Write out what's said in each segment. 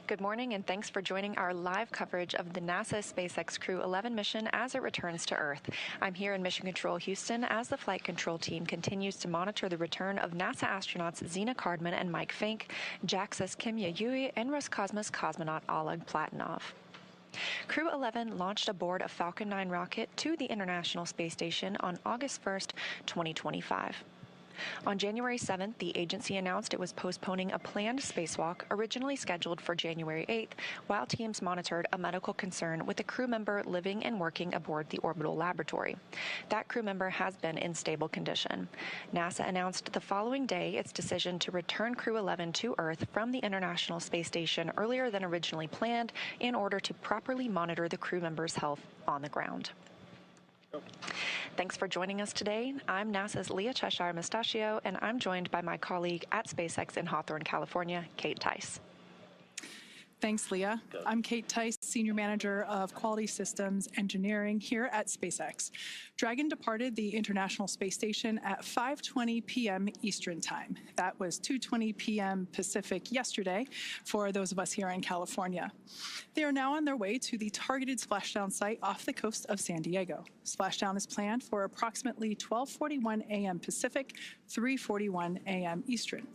Good morning, and thanks for joining our live coverage of the NASA SpaceX Crew-11 mission as it returns to Earth. I'm here in Mission Control Houston as the flight control team continues to monitor the return of NASA astronauts Zena, Cardman, and Mike Fincke, JAXA's Kimiya, and Roscosmos cosmonaut Oleg Platonov. Crew-11 launched aboard a Falcon 9 rocket to the International Space Station on August 1st, 2025. On January 7th, the agency announced it was postponing a planned spacewalk originally scheduled for January 8th, while teams monitored a medical concern with a crew member living and working aboard the orbital laboratory. That crew member has been in stable condition. NASA announced the following day its decision to return Crew-11 to Earth from the International Space Station earlier than originally planned in order to properly monitor the crew member's health on the ground. Thanks for joining us today. I'm NASA's Leah Cheshire Mustachio, and I'm joined by my colleague at SpaceX in Hawthorne, California, Kate Tice. Thanks, Leah. I'm Kate Tice, Senior Manager of Quality Systems Engineering here at SpaceX. Dragon departed the International Space Station at 5:20 p.m. Eastern Time. That was 2:20 p.m. Pacific yesterday for those of us here in California. They are now on their way to the targeted splashdown site off the coast of San Diego. Splashdown is planned for approximately 12:41 a.m. Pacific, 3:41 a.m. Eastern.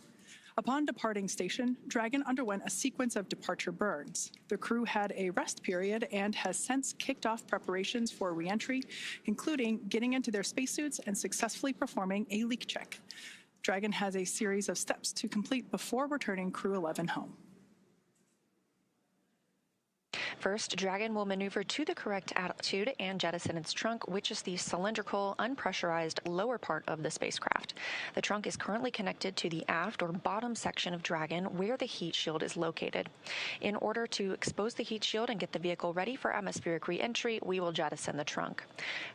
Upon departing station, Dragon underwent a sequence of departure burns. The crew had a rest period and has since kicked off preparations for re-entry, including getting into their spacesuits and successfully performing a leak check. Dragon has a series of steps to complete before returning Crew-11 home. First, Dragon will maneuver to the correct altitude and jettison its trunk, which is the cylindrical, unpressurized lower part of the spacecraft. The trunk is currently connected to the aft or bottom section of Dragon, where the heat shield is located. In order to expose the heat shield and get the vehicle ready for atmospheric re-entry, we will jettison the trunk.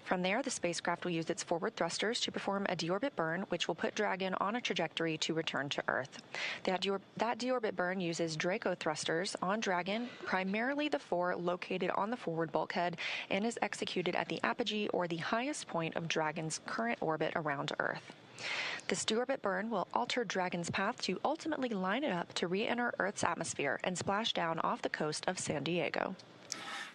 From there, the spacecraft will use its forward thrusters to perform a deorbit burn, which will put Dragon on a trajectory to return to Earth. That deorbit burn uses Draco thrusters on Dragon, primarily the four located on the forward bulkhead, and is executed at the apogee or the highest point of Dragon's current orbit around Earth. This deorbit burn will alter Dragon's path to ultimately line it up to re-enter Earth's atmosphere and splash down off the coast of San Diego.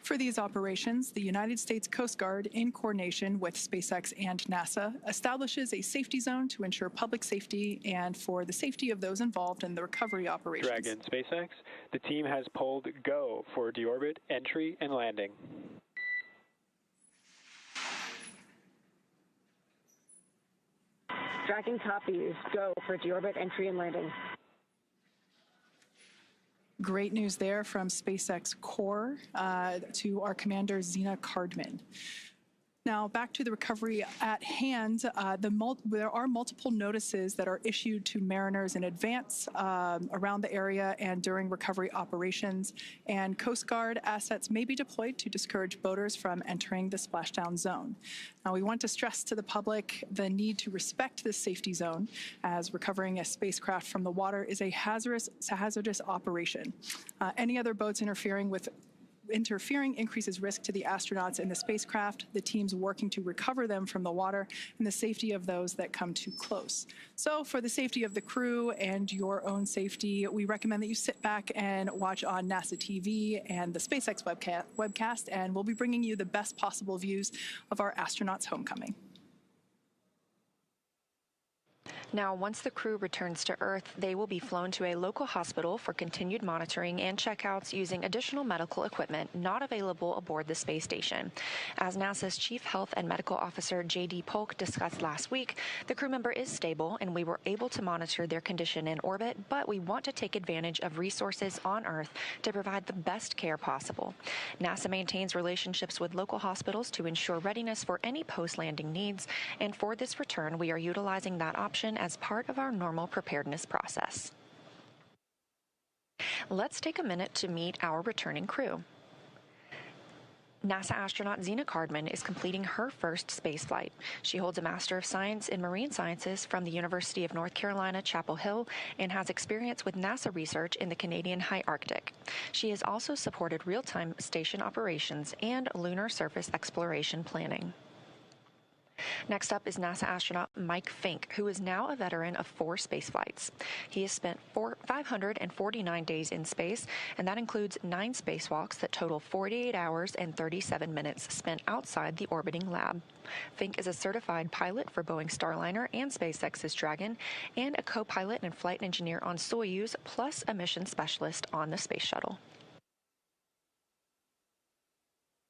For these operations, the United States Coast Guard, in coordination with SpaceX and NASA, establishes a safety zone to ensure public safety and for the safety of those involved in the recovery operations. Dragon SpaceX, the team has pulled go for deorbit, entry, and landing. Dragon copies. Go for deorbit, entry, and landing. Great news there from SpaceX Core to our commander, Zena Cardman. Now, back to the recovery at hand, there are multiple notices that are issued to mariners in advance around the area and during recovery operations, and Coast Guard assets may be deployed to discourage boaters from entering the splashdown zone. Now, we want to stress to the public the need to respect this safety zone, as recovering a spacecraft from the water is a hazardous operation. Any other boats interfering increases risk to the astronauts in the spacecraft, the teams working to recover them from the water, and the safety of those that come too close. So for the safety of the crew and your own safety, we recommend that you sit back and watch on NASA TV and the SpaceX webcast, and we'll be bringing you the best possible views of our astronauts' homecoming. Now, once the crew returns to Earth, they will be flown to a local hospital for continued monitoring and checkouts using additional medical equipment not available aboard the space station. As NASA's Chief Health and Medical Officer J.D. Polk discussed last week, the crew member is stable and we were able to monitor their condition in orbit, but we want to take advantage of resources on Earth to provide the best care possible. NASA maintains relationships with local hospitals to ensure readiness for any post-landing needs, and for this return, we are utilizing that option as part of our normal preparedness process. Let's take a minute to meet our returning crew. NASA astronaut Zena Cardman is completing her first spaceflight. She holds a Master of Science in Marine Sciences from the University of North Carolina, Chapel Hill, and has experience with NASA research in the Canadian High Arctic. She has also supported real-time station operations and lunar surface exploration planning. Next up is NASA astronaut Mike Fincke, who is now a veteran of 4 space flights. He has spent 549 days in space, and that includes 9 spacewalks that total 48 hours and 37 minutes spent outside the orbiting lab. Fincke is a certified pilot for Boeing Starliner and SpaceX's Dragon, and a co-pilot and flight engineer on Soyuz, plus a mission specialist on the Space Shuttle.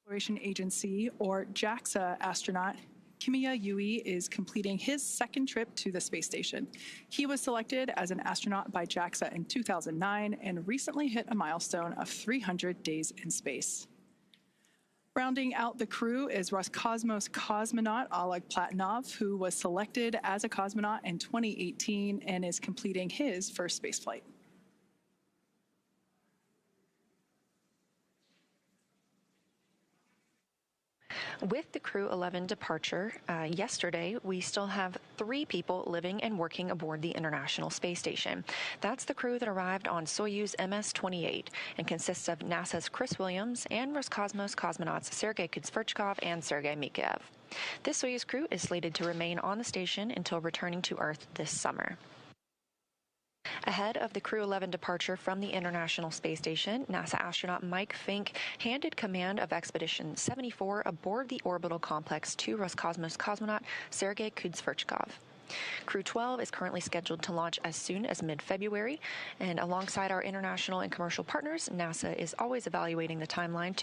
Exploration Agency, or JAXA astronaut Kimiya is completing his 2nd trip to the space station. He was selected as an astronaut by JAXA in 2009 and recently hit a milestone of 300 days in space. Rounding out the crew is Roscosmos cosmonaut Oleg Platonov, who was selected as a cosmonaut in 2018 and is completing his first spaceflight. With the Crew-11 departure yesterday, we still have 3 people living and working aboard the International Space Station. That's the crew that arrived on Soyuz MS-28 and consists of NASA's Chris Williams and Roscosmos cosmonauts Sergei Kudzverchkov and Sergei Mikheyev. This Soyuz crew is slated to remain on the station until returning to Earth this summer. Ahead of the Crew-11 departure from the International Space Station, NASA astronaut Mike Fincke handed command of Expedition 74 aboard the orbital complex to Roscosmos cosmonaut Sergei Kudzverchkov. Crew-12 is currently scheduled to launch as soon as mid-February, and alongside our international and commercial partners, NASA is always evaluating the timeline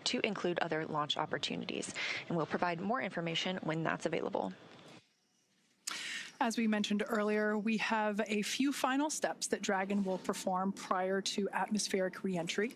to include other launch opportunities, and we'll provide more information when that's available. As we mentioned earlier, we have a few final steps that Dragon will perform prior to atmospheric reentry.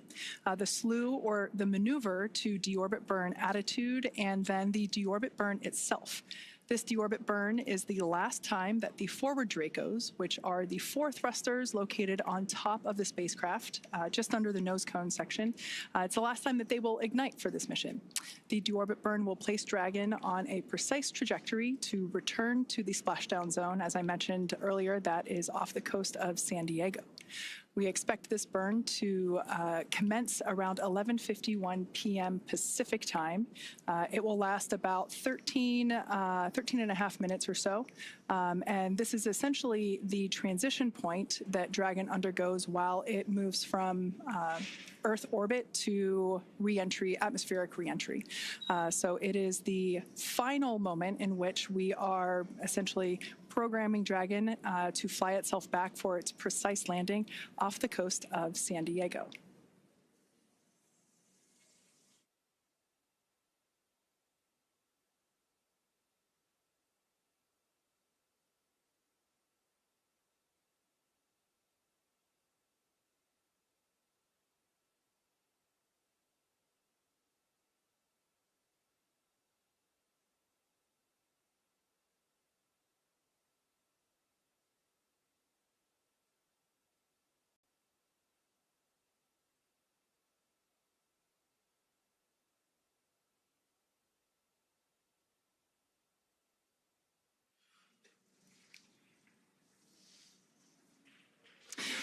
The slew, or the maneuver to deorbit burn attitude, and then the deorbit burn itself. This deorbit burn is the last time that the forward Dracos, which are the 4 thrusters located on top of the spacecraft, just under the nose cone section, it's the last time that they will ignite for this mission. The deorbit burn will place Dragon on a precise trajectory to return to the splashdown zone. As I mentioned earlier, that is off the coast of San Diego. We expect this burn to commence around 11:51 p.m. Pacific time. It will last about 13 and a half minutes or so. And this is essentially the transition point that Dragon undergoes while it moves from Earth orbit to reentry, atmospheric reentry. So it is the final moment in which we are essentially programming Dragon to fly itself back for its precise landing off the coast of San Diego.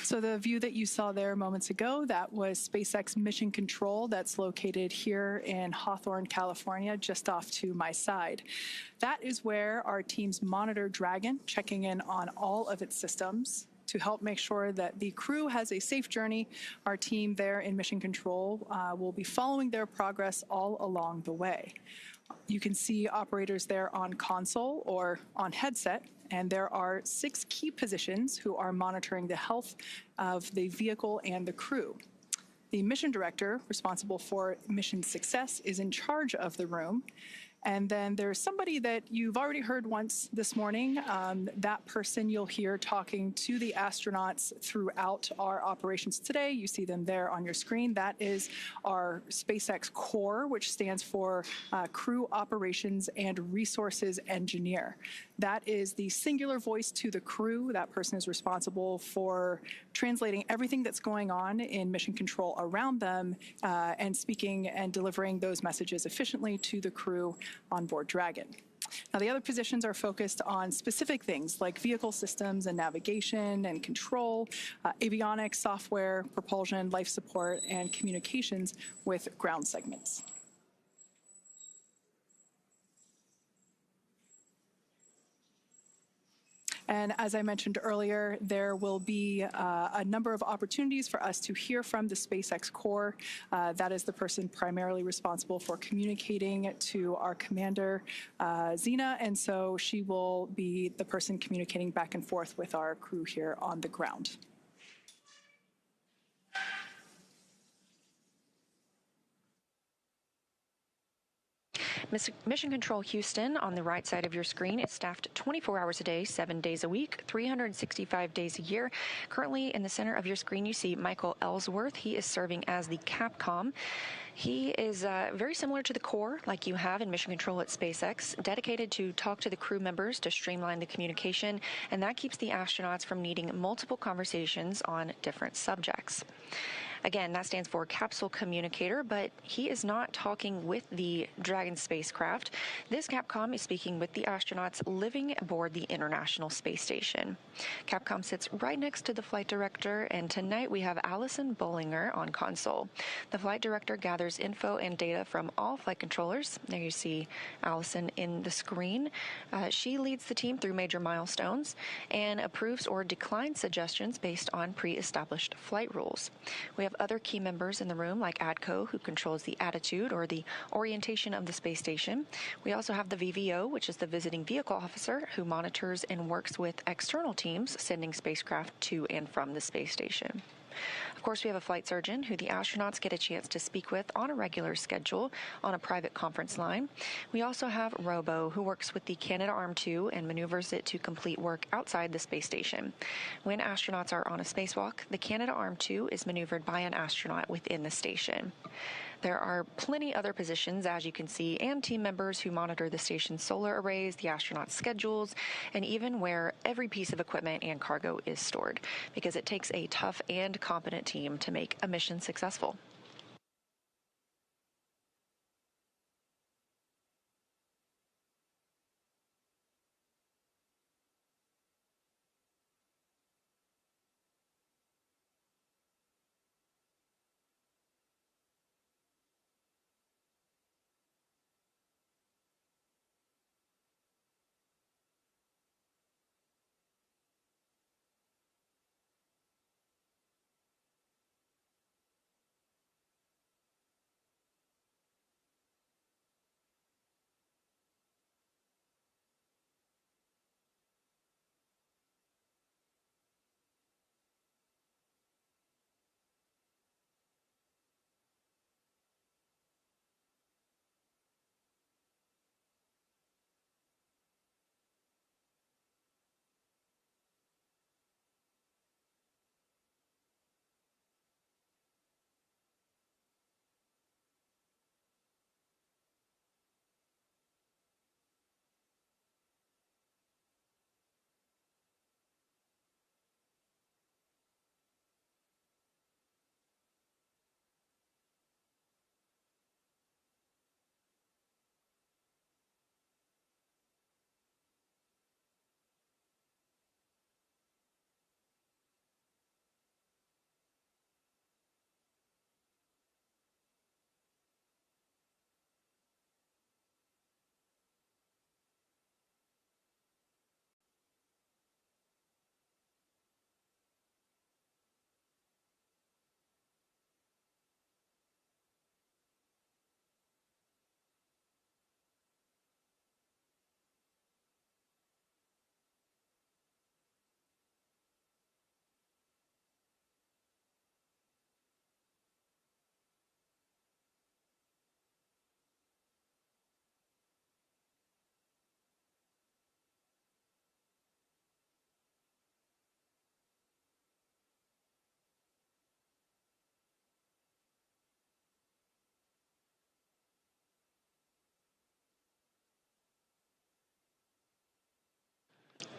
So the view that you saw there moments ago, that was SpaceX Mission Control that's located here in Hawthorne, California, just off to my side. That is where our teams monitor Dragon, checking in on all of its systems to help make sure that the crew has a safe journey. Our team there in Mission Control will be following their progress all along the way. You can see operators there on console or on headset, and there are 6 key positions who are monitoring the health of the vehicle and the crew. The mission director, responsible for mission success, is in charge of the room. And then there's somebody that you've already heard once this morning. That person you'll hear talking to the astronauts throughout our operations today. You see them there on your screen. That is our SpaceX Core, which stands for Crew Operations and Resources Engineer. That is the singular voice to the crew. That person is responsible for translating everything that's going on in mission control around them and speaking and delivering those messages efficiently to the crew on board Dragon. Now, the other positions are focused on specific things like vehicle systems and navigation and control, avionics, software, propulsion, life support, and communications with ground segments. And as I mentioned earlier, there will be a number of opportunities for us to hear from the SpaceX core. That is the person primarily responsible for communicating to our commander, Zena, and so she will be the person communicating back and forth with our crew here on the ground. Mission Control Houston, on the right side of your screen, is staffed 24 hours a day, 7 days a week, 365 days a year. Currently, in the center of your screen, you see Michael Ellsworth. He is serving as the Capcom. He is very similar to the core, like you have in Mission Control at SpaceX, dedicated to talk to the crew members to streamline the communication, and that keeps the astronauts from needing multiple conversations on different subjects. Again, that stands for capsule communicator, but he is not talking with the Dragon spacecraft. This Capcom is speaking with the astronauts living aboard the International Space Station. Capcom sits right next to the flight director, and tonight we have Allison Bollinger on console. The flight director gathers info and data from all flight controllers. There you see Allison in the screen. She leads the team through major milestones and approves or declines suggestions based on pre-established flight rules. We have other key members in the room, like ADCO, who controls the attitude or the orientation of the space station. We also have the VVO, which is the visiting vehicle officer, who monitors and works with external teams sending spacecraft to and from the space station. Of course, we have a flight surgeon who the astronauts get a chance to speak with on a regular schedule on a private conference line. We also have Robo, who works with the Canadarm2 and maneuvers it to complete work outside the space station. When astronauts are on a spacewalk, the Canadarm2 is maneuvered by an astronaut within the station. There are plenty other positions, as you can see, and team members who monitor the station's solar arrays, the astronauts' schedules, and even where every piece of equipment and cargo is stored, because it takes a tough and competent team to make a mission successful.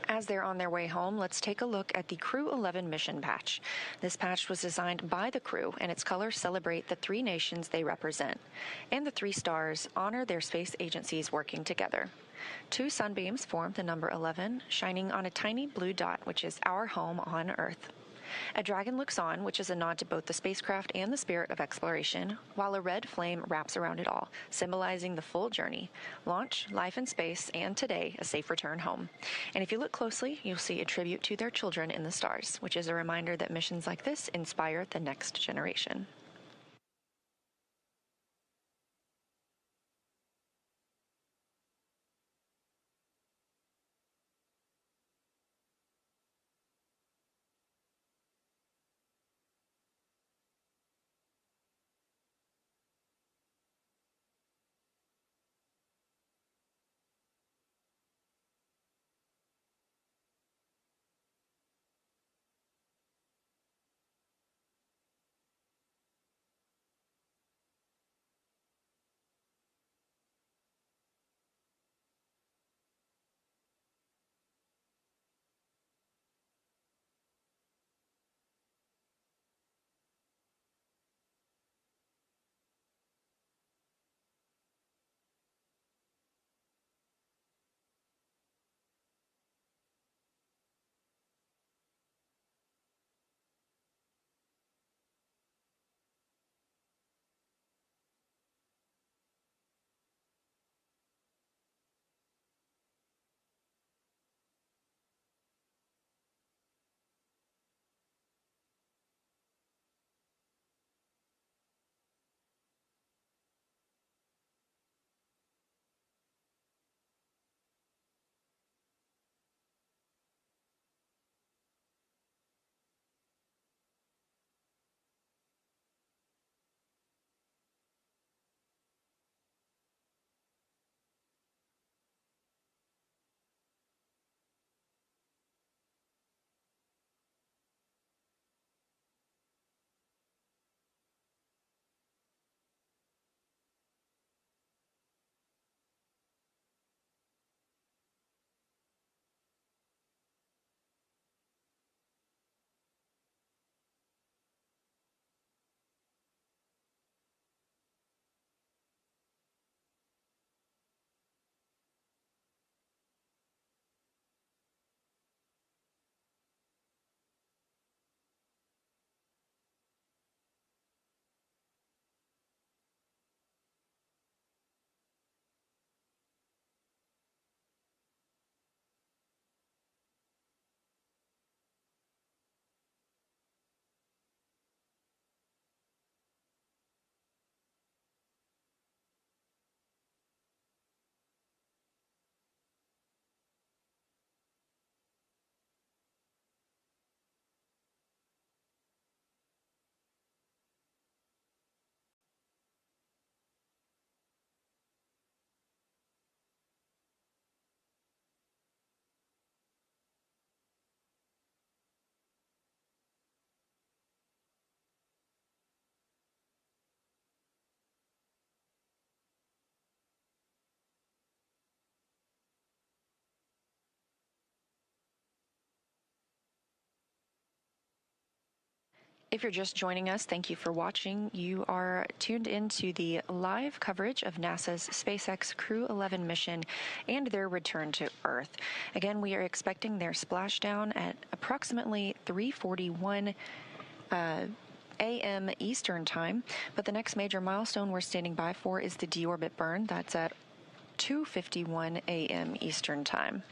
As they're on their way home, let's take a look at the Crew-11 mission patch. This patch was designed by the crew, and its colors celebrate the 3 nations they represent. And the 3 stars honor their space agencies working together. 2 sunbeams form the number 11, shining on a tiny blue dot, which is our home on Earth. A dragon looks on, which is a nod to both the spacecraft and the spirit of exploration, while a red flame wraps around it all, symbolizing the full journey: launch, life in space, and today, a safe return home. And if you look closely, you'll see a tribute to their children in the stars, which is a reminder that missions like this inspire the next generation. If you're just joining us, thank you for watching. You are tuned into the live coverage of NASA's SpaceX Crew-11 mission and their return to Earth. Again, we are expecting their splashdown at approximately 3:41 a.m. Eastern Time, but the next major milestone we're standing by for is the deorbit burn. That's at 2:51 a.m. Eastern Time.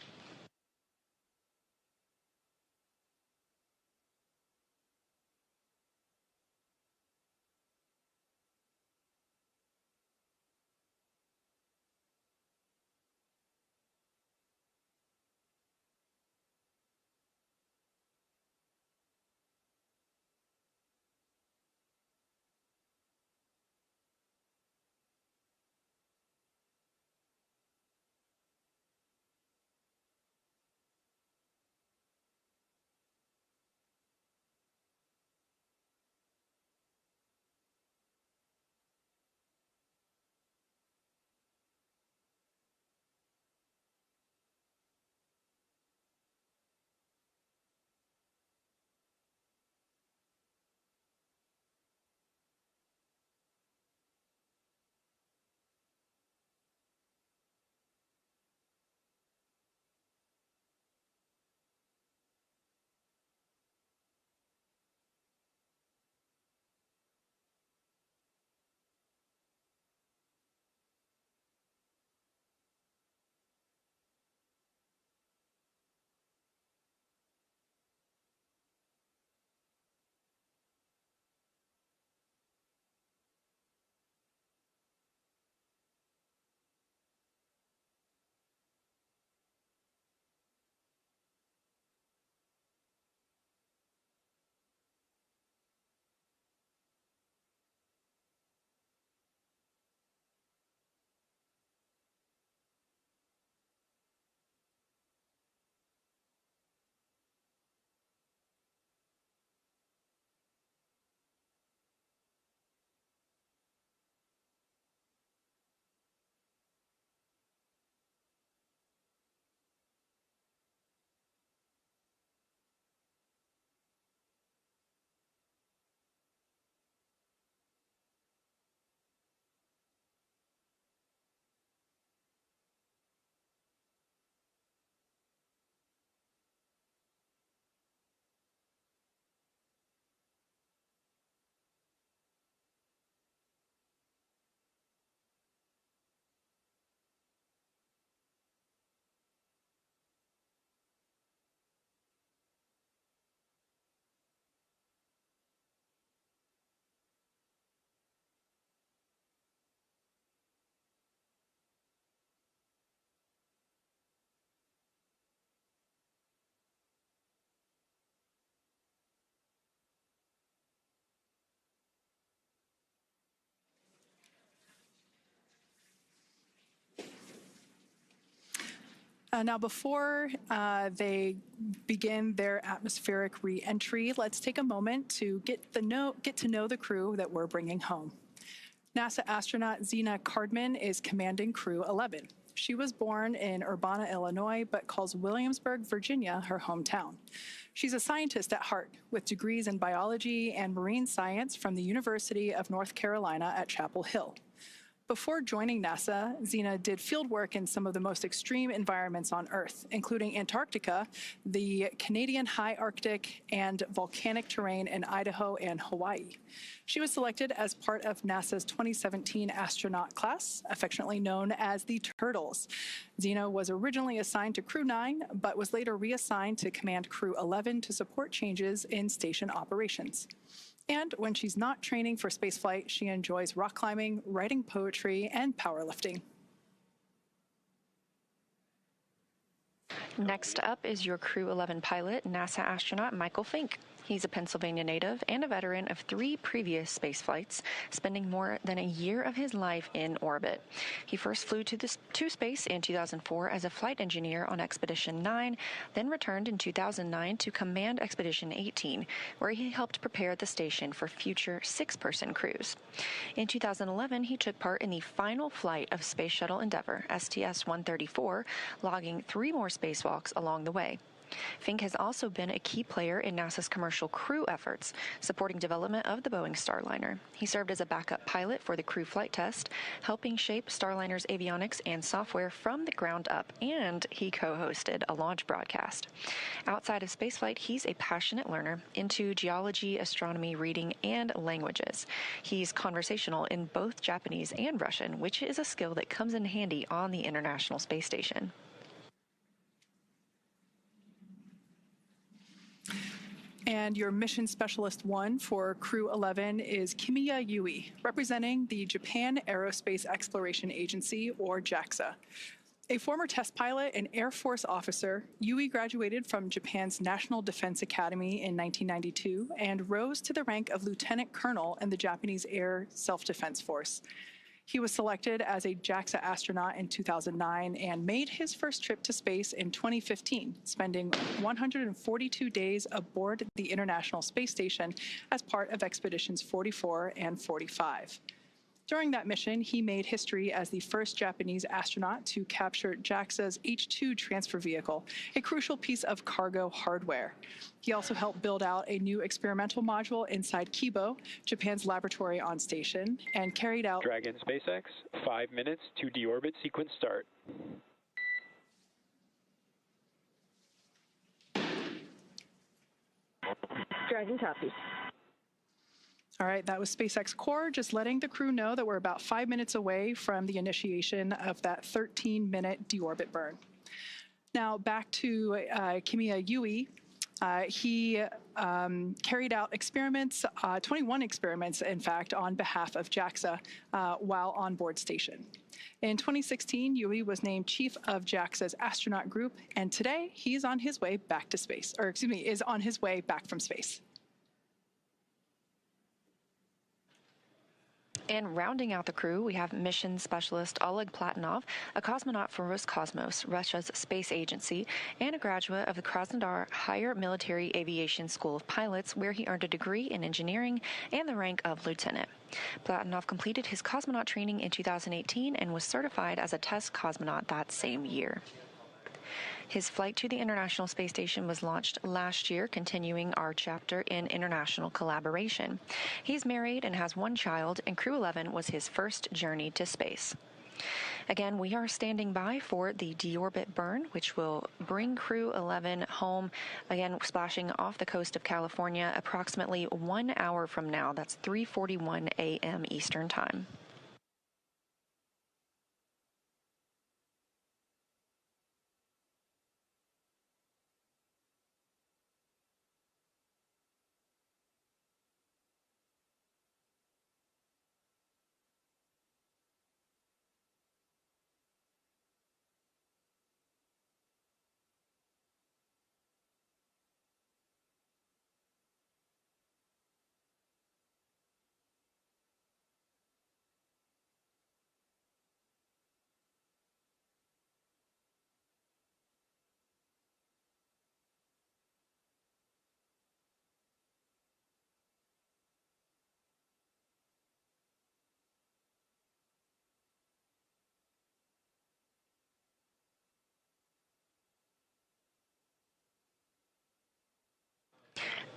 Now, before they begin their atmospheric re-entry, let's take a moment to get to know the crew that we're bringing home. NASA astronaut Zena Cardman is commanding Crew-11. She was born in Urbana, Illinois, but calls Williamsburg, Virginia, her hometown. She's a scientist at heart, with degrees in biology and marine science from the University of North Carolina at Chapel Hill. Before joining NASA, Zena did field work in some of the most extreme environments on Earth, including Antarctica, the Canadian high Arctic, and volcanic terrain in Idaho and Hawaii. She was selected as part of NASA's 2017 astronaut class, affectionately known as the Turtles. Zena was originally assigned to Crew-9, but was later reassigned to command Crew-11 to support changes in station operations. And when she's not training for spaceflight, she enjoys rock climbing, writing poetry, and powerlifting. Next up is your Crew-11 pilot, NASA astronaut Michael Fincke. He's a Pennsylvania native and a veteran of 3 previous space flights, spending more than a year of his life in orbit. He first flew to space in 2004 as a flight engineer on Expedition 9, then returned in 2009 to command Expedition 18, where he helped prepare the station for future 6-person crews. In 2011, he took part in the final flight of Space Shuttle Endeavour, STS-134, logging 3 more spacewalks along the way. Fincke has also been a key player in NASA's commercial crew efforts, supporting development of the Boeing Starliner. He served as a backup pilot for the crew flight test, helping shape Starliner's avionics and software from the ground up, and he co-hosted a launch broadcast. Outside of spaceflight, he's a passionate learner into geology, astronomy, reading, and languages. He's conversational in both Japanese and Russian, which is a skill that comes in handy on the International Space Station. And your Mission Specialist 1 for Crew-11 is Kimiya Yui, representing the Japan Aerospace Exploration Agency, or JAXA. A former test pilot and Air Force officer, Yui graduated from Japan's National Defense Academy in 1992 and rose to the rank of lieutenant colonel in the Japanese Air Self-Defense Force. He was selected as a JAXA astronaut in 2009 and made his first trip to space in 2015, spending 142 days aboard the International Space Station as part of Expeditions 44 and 45. During that mission, he made history as the first Japanese astronaut to capture JAXA's H-2 transfer vehicle, a crucial piece of cargo hardware. He also helped build out a new experimental module inside Kibo, Japan's laboratory on station, and carried out Dragon SpaceX, 5 minutes to deorbit sequence start. Dragon copies. All right, that was SpaceX Core, just letting the crew know that we're about 5 minutes away from the initiation of that 13-minute deorbit burn. Now, back to Kimiya Yui. He carried out experiments, 21 experiments, in fact, on behalf of JAXA while on board station. In 2016, Yui was named chief of JAXA's astronaut group, and today he's on his way back to space, or excuse me, is on his way back from space. And rounding out the crew, we have mission specialist Oleg Platonov, a cosmonaut from Roscosmos, Russia's space agency, and a graduate of the Krasnodar Higher Military Aviation School of Pilots, where he earned a degree in engineering and the rank of lieutenant. Platonov completed his cosmonaut training in 2018 and was certified as a test cosmonaut that same year. His flight to the International Space Station was launched last year, continuing our chapter in international collaboration. He's married and has 1 child, and Crew-11 was his first journey to space. Again, we are standing by for the deorbit burn, which will bring Crew-11 home, again splashing off the coast of California approximately 1 hour from now. That's 3:41 a.m. Eastern Time.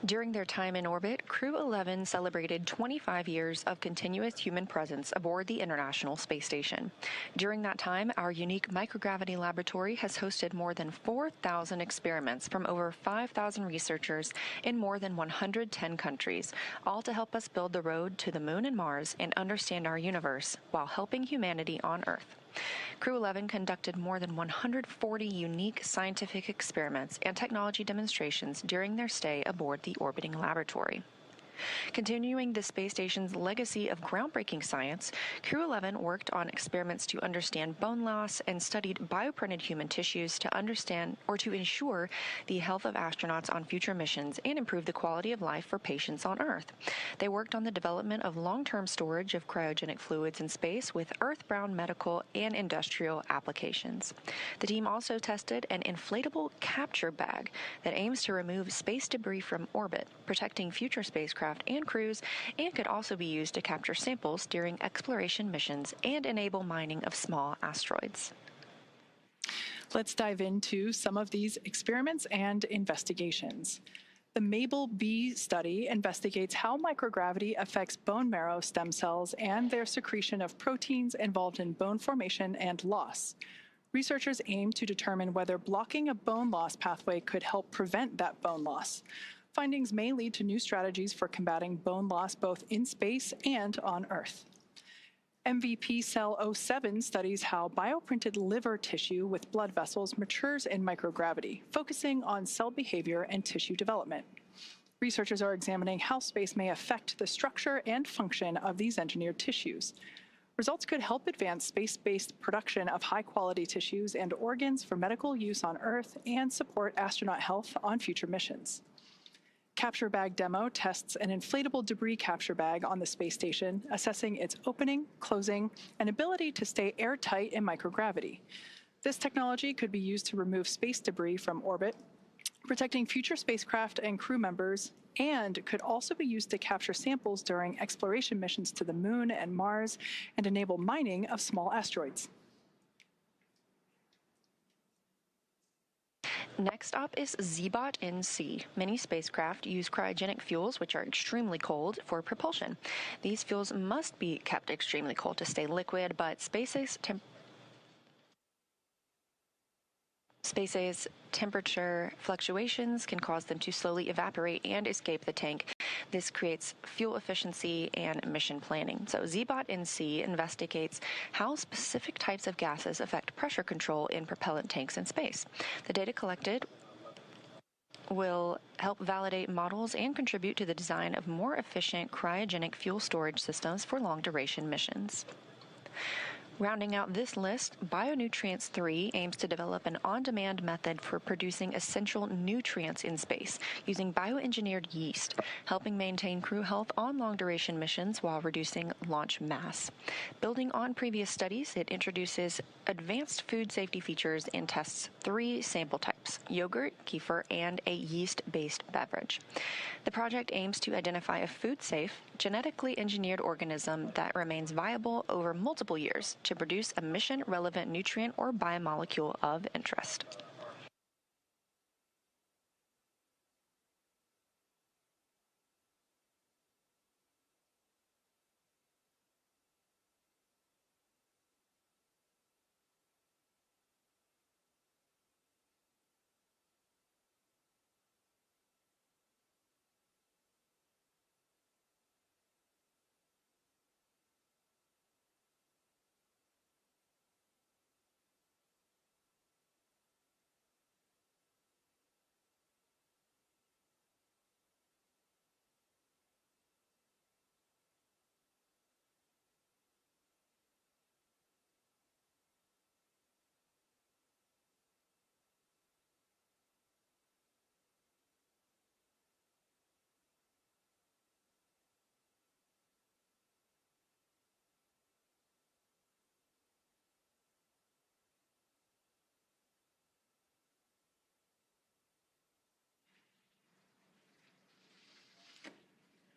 During their time in orbit, Crew-11 celebrated 25 years of continuous human presence aboard the International Space Station. During that time, our unique microgravity laboratory has hosted more than 4,000 experiments from over 5,000 researchers in more than 110 countries, all to help us build the road to the Moon and Mars and understand our universe while helping humanity on Earth. Crew-11 conducted more than 140 unique scientific experiments and technology demonstrations during their stay aboard the orbiting laboratory. Continuing the space station's legacy of groundbreaking science, Crew-11 worked on experiments to understand bone loss and studied bioprinted human tissues to understand or to ensure the health of astronauts on future missions and improve the quality of life for patients on Earth. They worked on the development of long-term storage of cryogenic fluids in space with Earth-bound medical and industrial applications. The team also tested an inflatable capture bag that aims to remove space debris from orbit, protecting future spacecraft and crews, and could also be used to capture samples during exploration missions and enable mining of small asteroids. Let's dive into some of these experiments and investigations. The MABLE-B study investigates how microgravity affects bone marrow stem cells and their secretion of proteins involved in bone formation and loss. Researchers aim to determine whether blocking a bone loss pathway could help prevent that bone loss. Findings may lead to new strategies for combating bone loss both in space and on Earth. MVP Cell 07 studies how bioprinted liver tissue with blood vessels matures in microgravity, focusing on cell behavior and tissue development. Researchers are examining how space may affect the structure and function of these engineered tissues. Results could help advance space-based production of high-quality tissues and organs for medical use on Earth and support astronaut health on future missions. Capture Bag Demo tests an inflatable debris capture bag on the space station, assessing its opening, closing, and ability to stay airtight in microgravity. This technology could be used to remove space debris from orbit, protecting future spacecraft and crew members, and could also be used to capture samples during exploration missions to the Moon and Mars and enable mining of small asteroids. Next up is ZBOT-NC. Many spacecraft use cryogenic fuels, which are extremely cold, for propulsion. These fuels must be kept extremely cold to stay liquid, but space's temperature fluctuations can cause them to slowly evaporate and escape the tank. This creates fuel efficiency and mission planning. So ZBOT-NC investigates how specific types of gases affect pressure control in propellant tanks in space. The data collected will help validate models and contribute to the design of more efficient cryogenic fuel storage systems for long-duration missions. Rounding out this list, Bionutrients 3 aims to develop an on-demand method for producing essential nutrients in space using bioengineered yeast, helping maintain crew health on long-duration missions while reducing launch mass. Building on previous studies, it introduces advanced food safety features and tests 3 sample types: yogurt, kefir, and a yeast-based beverage. The project aims to identify a food-safe, genetically engineered organism that remains viable over multiple years to produce a mission-relevant nutrient or biomolecule of interest.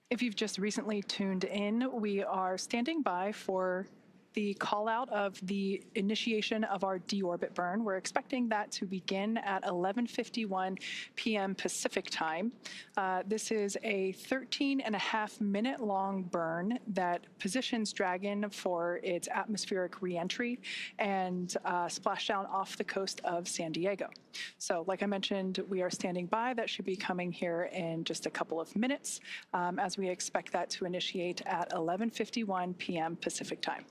If you've just recently tuned in, we are standing by for the call out of the initiation of our deorbit burn. We're expecting that to begin at 11:51 p.m. Pacific time. This is a 13.5-minute long burn that positions Dragon for its atmospheric reentry and splashdown off the coast of San Diego. So like I mentioned, we are standing by. That should be coming here in just a couple of minutes as we expect that to initiate at 11:51 p.m. Pacific time.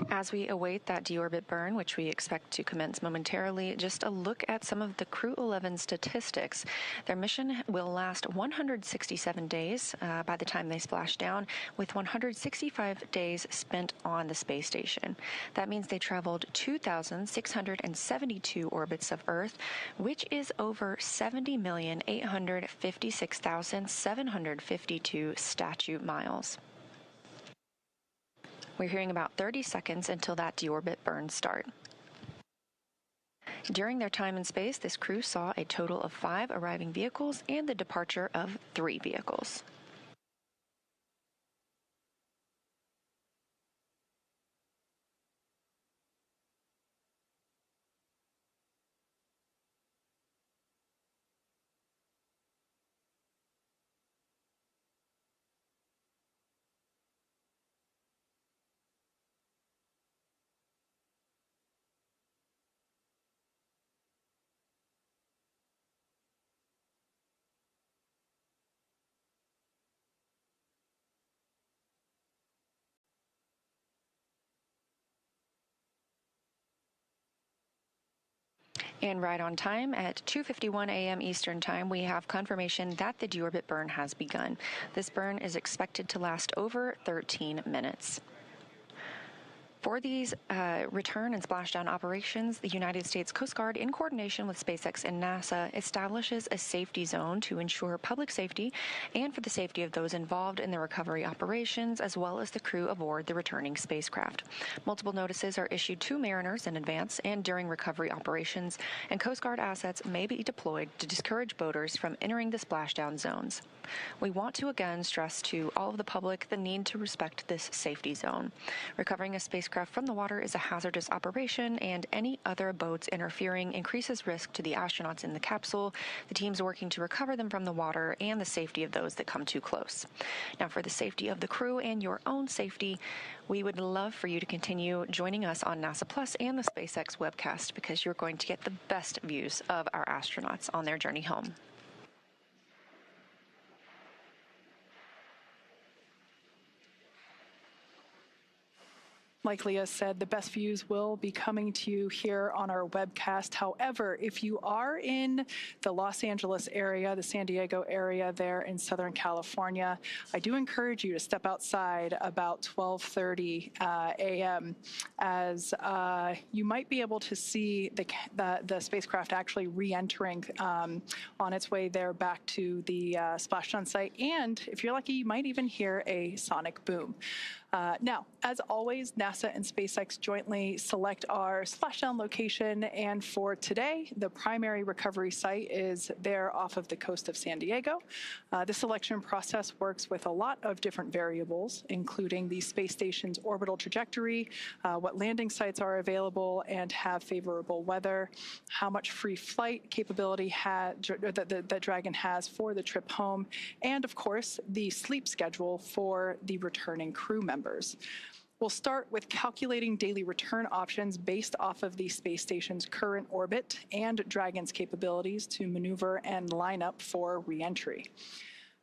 As we await that deorbit burn, which we expect to commence momentarily, just a look at some of the Crew-11 statistics. Their mission will last 167 days by the time they splash down, with 165 days spent on the space station. That means they traveled 2,672 orbits of Earth, which is over 70,856,752 statute miles. We're hearing about 30 seconds until that deorbit burn start. During their time in space, this crew saw a total of 5 arriving vehicles and the departure of 3 vehicles. And right on time, at 2:51 a.m. Eastern Time, we have confirmation that the deorbit burn has begun. This burn is expected to last over 13 minutes. For these return and splashdown operations, the United States Coast Guard, in coordination with SpaceX and NASA, establishes a safety zone to ensure public safety and for the safety of those involved in the recovery operations, as well as the crew aboard the returning spacecraft. Multiple notices are issued to mariners in advance and during recovery operations, and Coast Guard assets may be deployed to discourage boaters from entering the splashdown zones. We want to again stress to all of the public the need to respect this safety zone. Recovering a spacecraft spacecraft from the water is a hazardous operation, and any other boats interfering increases risk to the astronauts in the capsule, the teams working to recover them from the water, and the safety of those that come too close. Now, for the safety of the crew and your own safety, we would love for you to continue joining us on NASA Plus and the SpaceX webcast, because you're going to get the best views of our astronauts on their journey home. Like Leah said, the best views will be coming to you here on our webcast. However, if you are in the Los Angeles area, the San Diego area there in Southern California, I do encourage you to step outside about 12:30 a.m. as you might be able to see the spacecraft actually re-entering on its way there back to the splashdown site. And if you're lucky, you might even hear a sonic boom. Now, as always, NASA and SpaceX jointly select our splashdown location, and for today, the primary recovery site is there off of the coast of San Diego. The selection process works with a lot of different variables, including the space station's orbital trajectory, what landing sites are available and have favorable weather, how much free flight capability that Dragon has for the trip home, and of course, the sleep schedule for the returning crew members. We'll start with calculating daily return options based off of the space station's current orbit and Dragon's capabilities to maneuver and line up for re-entry.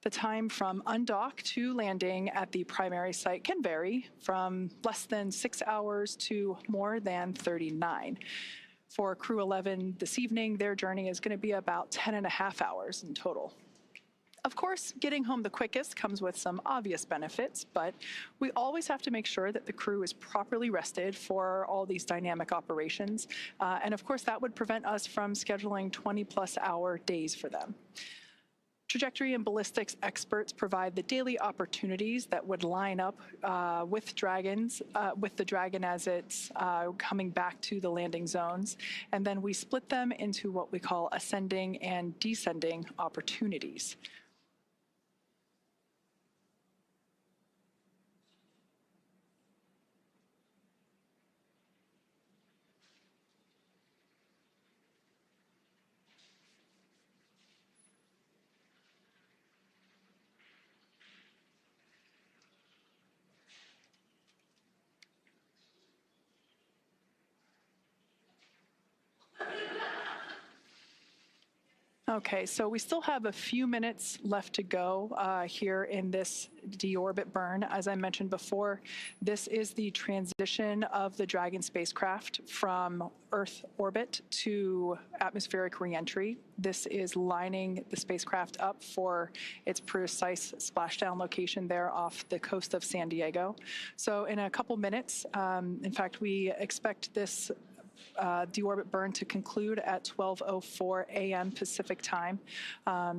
The time from undock to landing at the primary site can vary from less than 6 hours to more than 39. For Crew-11 this evening, their journey is going to be about 10.5 hours in total. Of course, getting home the quickest comes with some obvious benefits, but we always have to make sure that the crew is properly rested for all these dynamic operations. And of course, that would prevent us from scheduling 20-plus hour days for them. Trajectory and ballistics experts provide the daily opportunities that would line up with the Dragon as it's coming back to the landing zones. And then we split them into what we call ascending and descending opportunities. Okay, so we still have a few minutes left to go here in this deorbit burn. As I mentioned before, this is the transition of the Dragon spacecraft from Earth orbit to atmospheric reentry. This is lining the spacecraft up for its precise splashdown location there off the coast of San Diego. So in a couple minutes, in fact, we expect this deorbit burn to conclude at 12:04 a.m. Pacific time.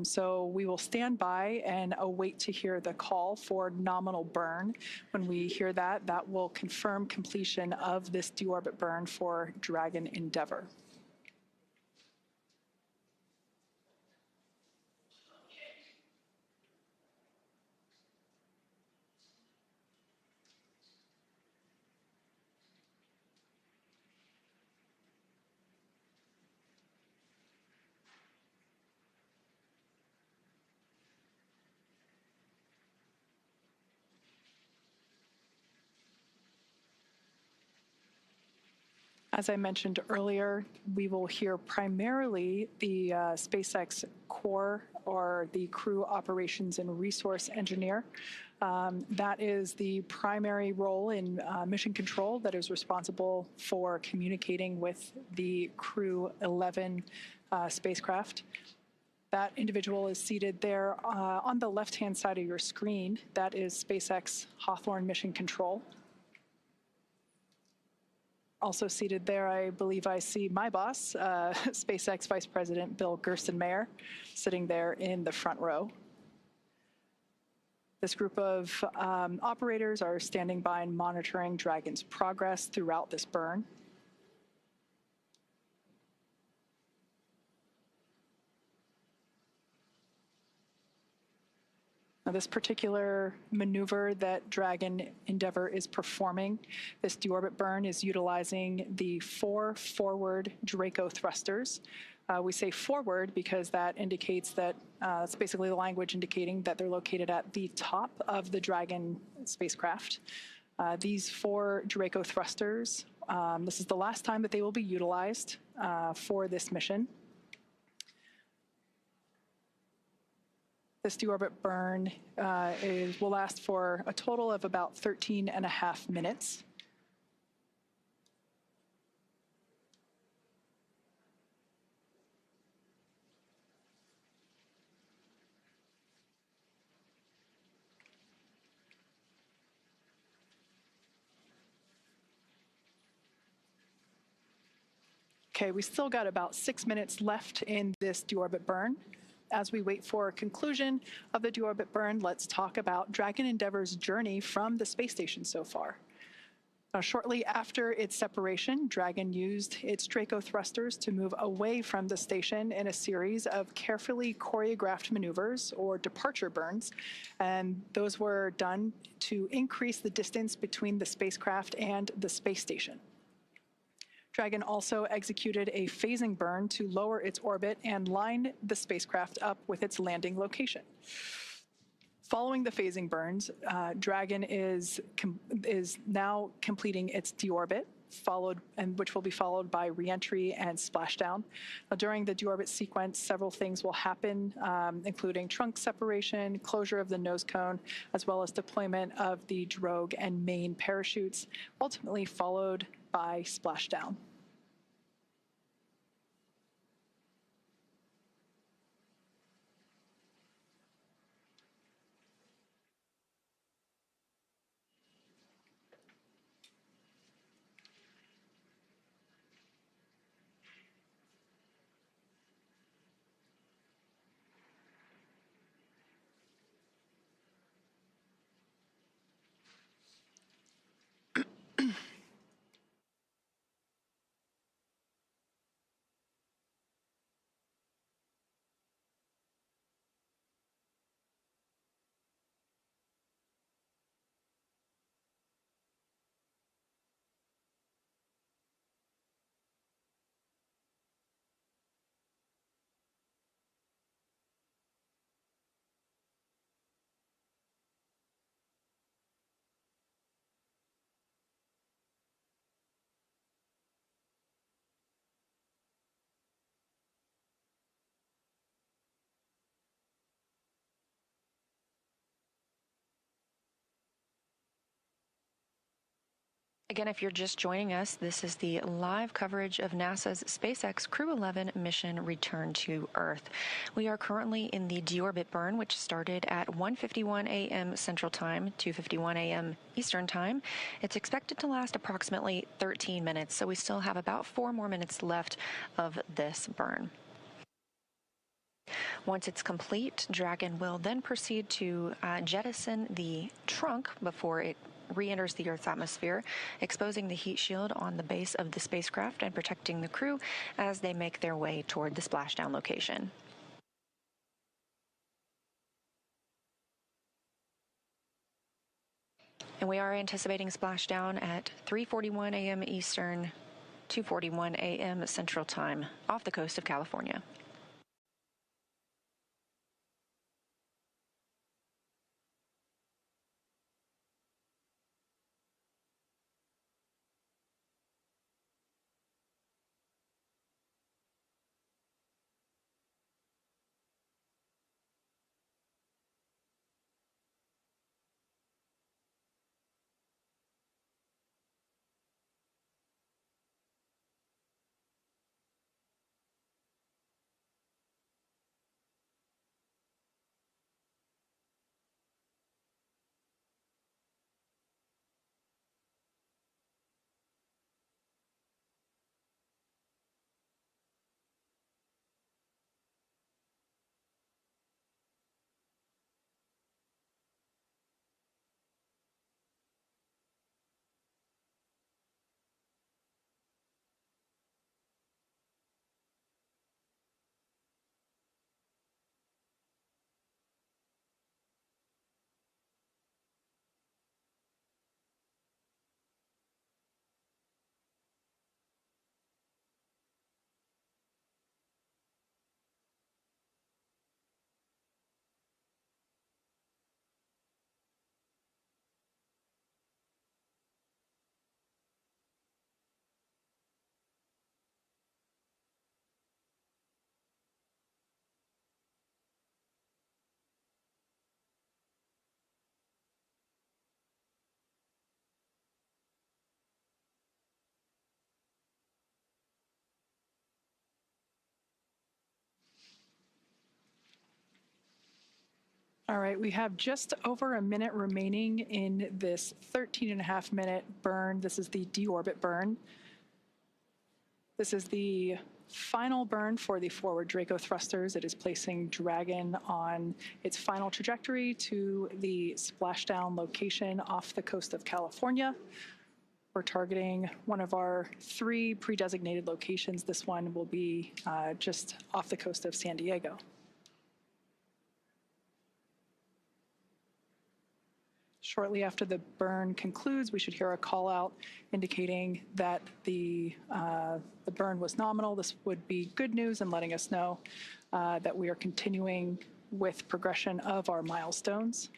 So we will stand by and await to hear the call for nominal burn. When we hear that, that will confirm completion of this deorbit burn for Dragon Endeavour. As I mentioned earlier, we will hear primarily the SpaceX core, or the Crew Operations and Resource Engineer. That is the primary role in mission control that is responsible for communicating with the Crew-11 spacecraft. That individual is seated there on the left-hand side of your screen. That is SpaceX Hawthorne Mission Control. Also seated there, I believe I see my boss, SpaceX Vice President Bill Gerstenmaier, sitting there in the front row. This group of operators are standing by and monitoring Dragon's progress throughout this burn. Now, this particular maneuver that Dragon Endeavour is performing, this deorbit burn, is utilizing the 4 forward Draco thrusters. We say forward because that indicates that that's basically the language indicating that they're located at the top of the Dragon spacecraft. These 4 Draco thrusters, this is the last time that they will be utilized for this mission. This deorbit burn will last for a total of about 13.5 minutes. Okay, we still got about 6 minutes left in this deorbit burn. As we wait for a conclusion of the deorbit burn, let's talk about Dragon Endeavour's journey from the space station so far. Now, shortly after its separation, Dragon used its Draco thrusters to move away from the station in a series of carefully choreographed maneuvers, or departure burns, and those were done to increase the distance between the spacecraft and the space station. Dragon also executed a phasing burn to lower its orbit and line the spacecraft up with its landing location. Following the phasing burns, Dragon is now completing its deorbit, which will be followed by reentry and splashdown. Now, during the deorbit sequence, several things will happen, including trunk separation, closure of the nose cone, as well as deployment of the drogue and main parachutes, ultimately followed by splashdown. Again, if you're just joining us, this is the live coverage of NASA's SpaceX Crew-11 mission return to Earth. We are currently in the deorbit burn, which started at 1:51 a.m. Central Time, 2:51 a.m. Eastern Time. It's expected to last approximately 13 minutes, so we still have about 4 more minutes left of this burn. Once it's complete, Dragon will then proceed to jettison the trunk before it re-enters the Earth's atmosphere, exposing the heat shield on the base of the spacecraft and protecting the crew as they make their way toward the splashdown location. And we are anticipating splashdown at 3:41 a.m. Eastern, 2:41 a.m. Central Time off the coast of California. All right, we have just over a minute remaining in this 13.5-minute burn. This is the deorbit burn. This is the final burn for the forward Draco thrusters. It is placing Dragon on its final trajectory to the splashdown location off the coast of California. We're targeting one of our 3 pre-designated locations. This one will be just off the coast of San Diego. Shortly after the burn concludes, we should hear a call out indicating that the burn was nominal. This would be good news and letting us know that we are continuing with progression of our milestones.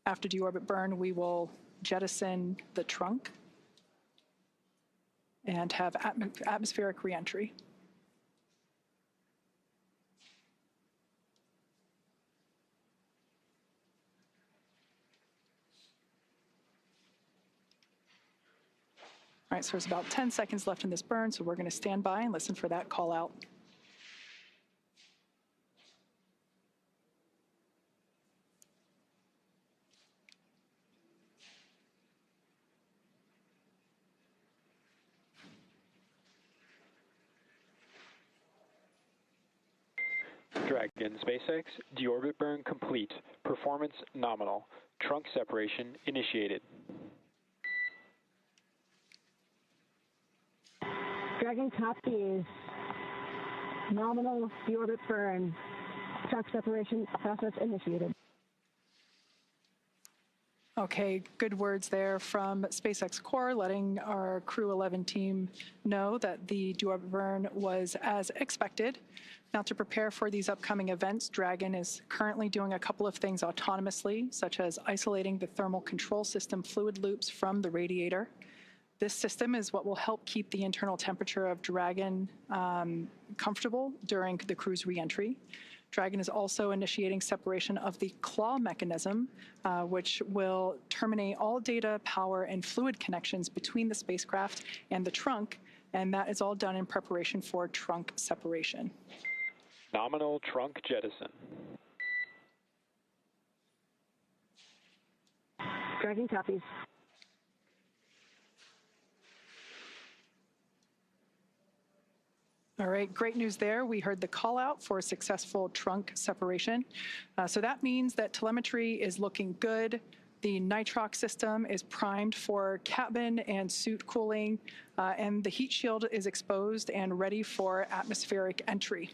After deorbit burn, we will jettison the trunk and have atmospheric reentry. All right, so there's about 10 seconds left in this burn, so we're going to stand by and listen for that call out. Dragon SpaceX, deorbit burn complete. Performance nominal. Trunk separation initiated. Dragon copies. Nominal deorbit burn. Trunk separation process initiated. Okay, good words there from SpaceX Core, letting our Crew-11 team know that the deorbit burn was as expected. Now, to prepare for these upcoming events, Dragon is currently doing a couple of things autonomously, such as isolating the thermal control system fluid loops from the radiator. This system is what will help keep the internal temperature of Dragon comfortable during the crew's reentry. Dragon is also initiating separation of the claw mechanism, which will terminate all data, power, and fluid connections between the spacecraft and the trunk, and that is all done in preparation for trunk separation. Nominal trunk jettison. Dragon copies. All right, great news there. We heard the call out for successful trunk separation. So that means that telemetry is looking good. The nitrox system is primed for cabin and suit cooling, and the heat shield is exposed and ready for atmospheric entry.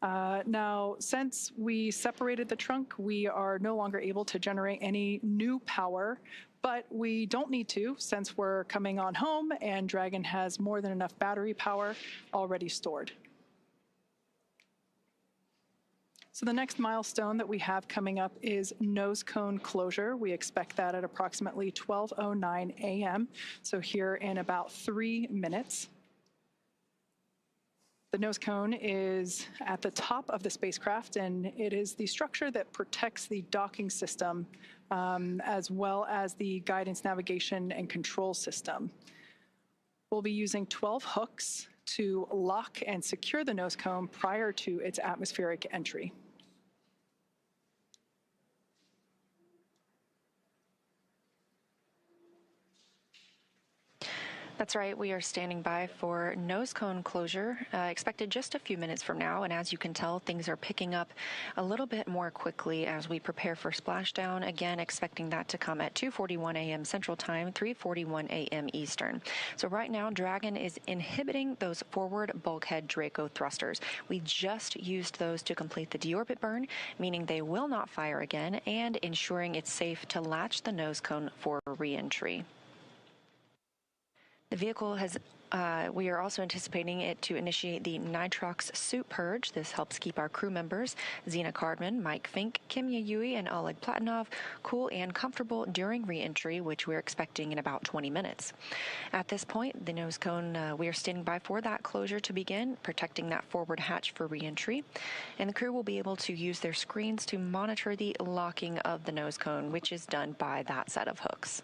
Now, since we separated the trunk, we are no longer able to generate any new power, but we don't need to since we're coming on home and Dragon has more than enough battery power already stored. So the next milestone that we have coming up is nose cone closure. We expect that at approximately 12:09 a.m., so here in about 3 minutes. The nose cone is at the top of the spacecraft, and it is the structure that protects the docking system as well as the guidance, navigation, and control system. We'll be using 12 hooks to lock and secure the nose cone prior to its atmospheric entry. That's right. We are standing by for nose cone closure, expected just a few minutes from now. And as you can tell, things are picking up a little bit more quickly as we prepare for splashdown. Again, expecting that to come at 2:41 a.m. Central Time, 3:41 a.m. Eastern. So right now, Dragon is inhibiting those forward bulkhead Draco thrusters. We just used those to complete the deorbit burn, meaning they will not fire again, and ensuring it's safe to latch the nose cone for re-entry. The vehicle has, we are also anticipating it to initiate the nitrox suit purge. This helps keep our crew members, Zena Cardman, Mike Fincke, Kimiya and Oleg Platonov, cool and comfortable during re-entry, which we're expecting in about 20 minutes. At this point, the nose cone, we are standing by for that closure to begin, protecting that forward hatch for re-entry. And the crew will be able to use their screens to monitor the locking of the nose cone, which is done by that set of hooks.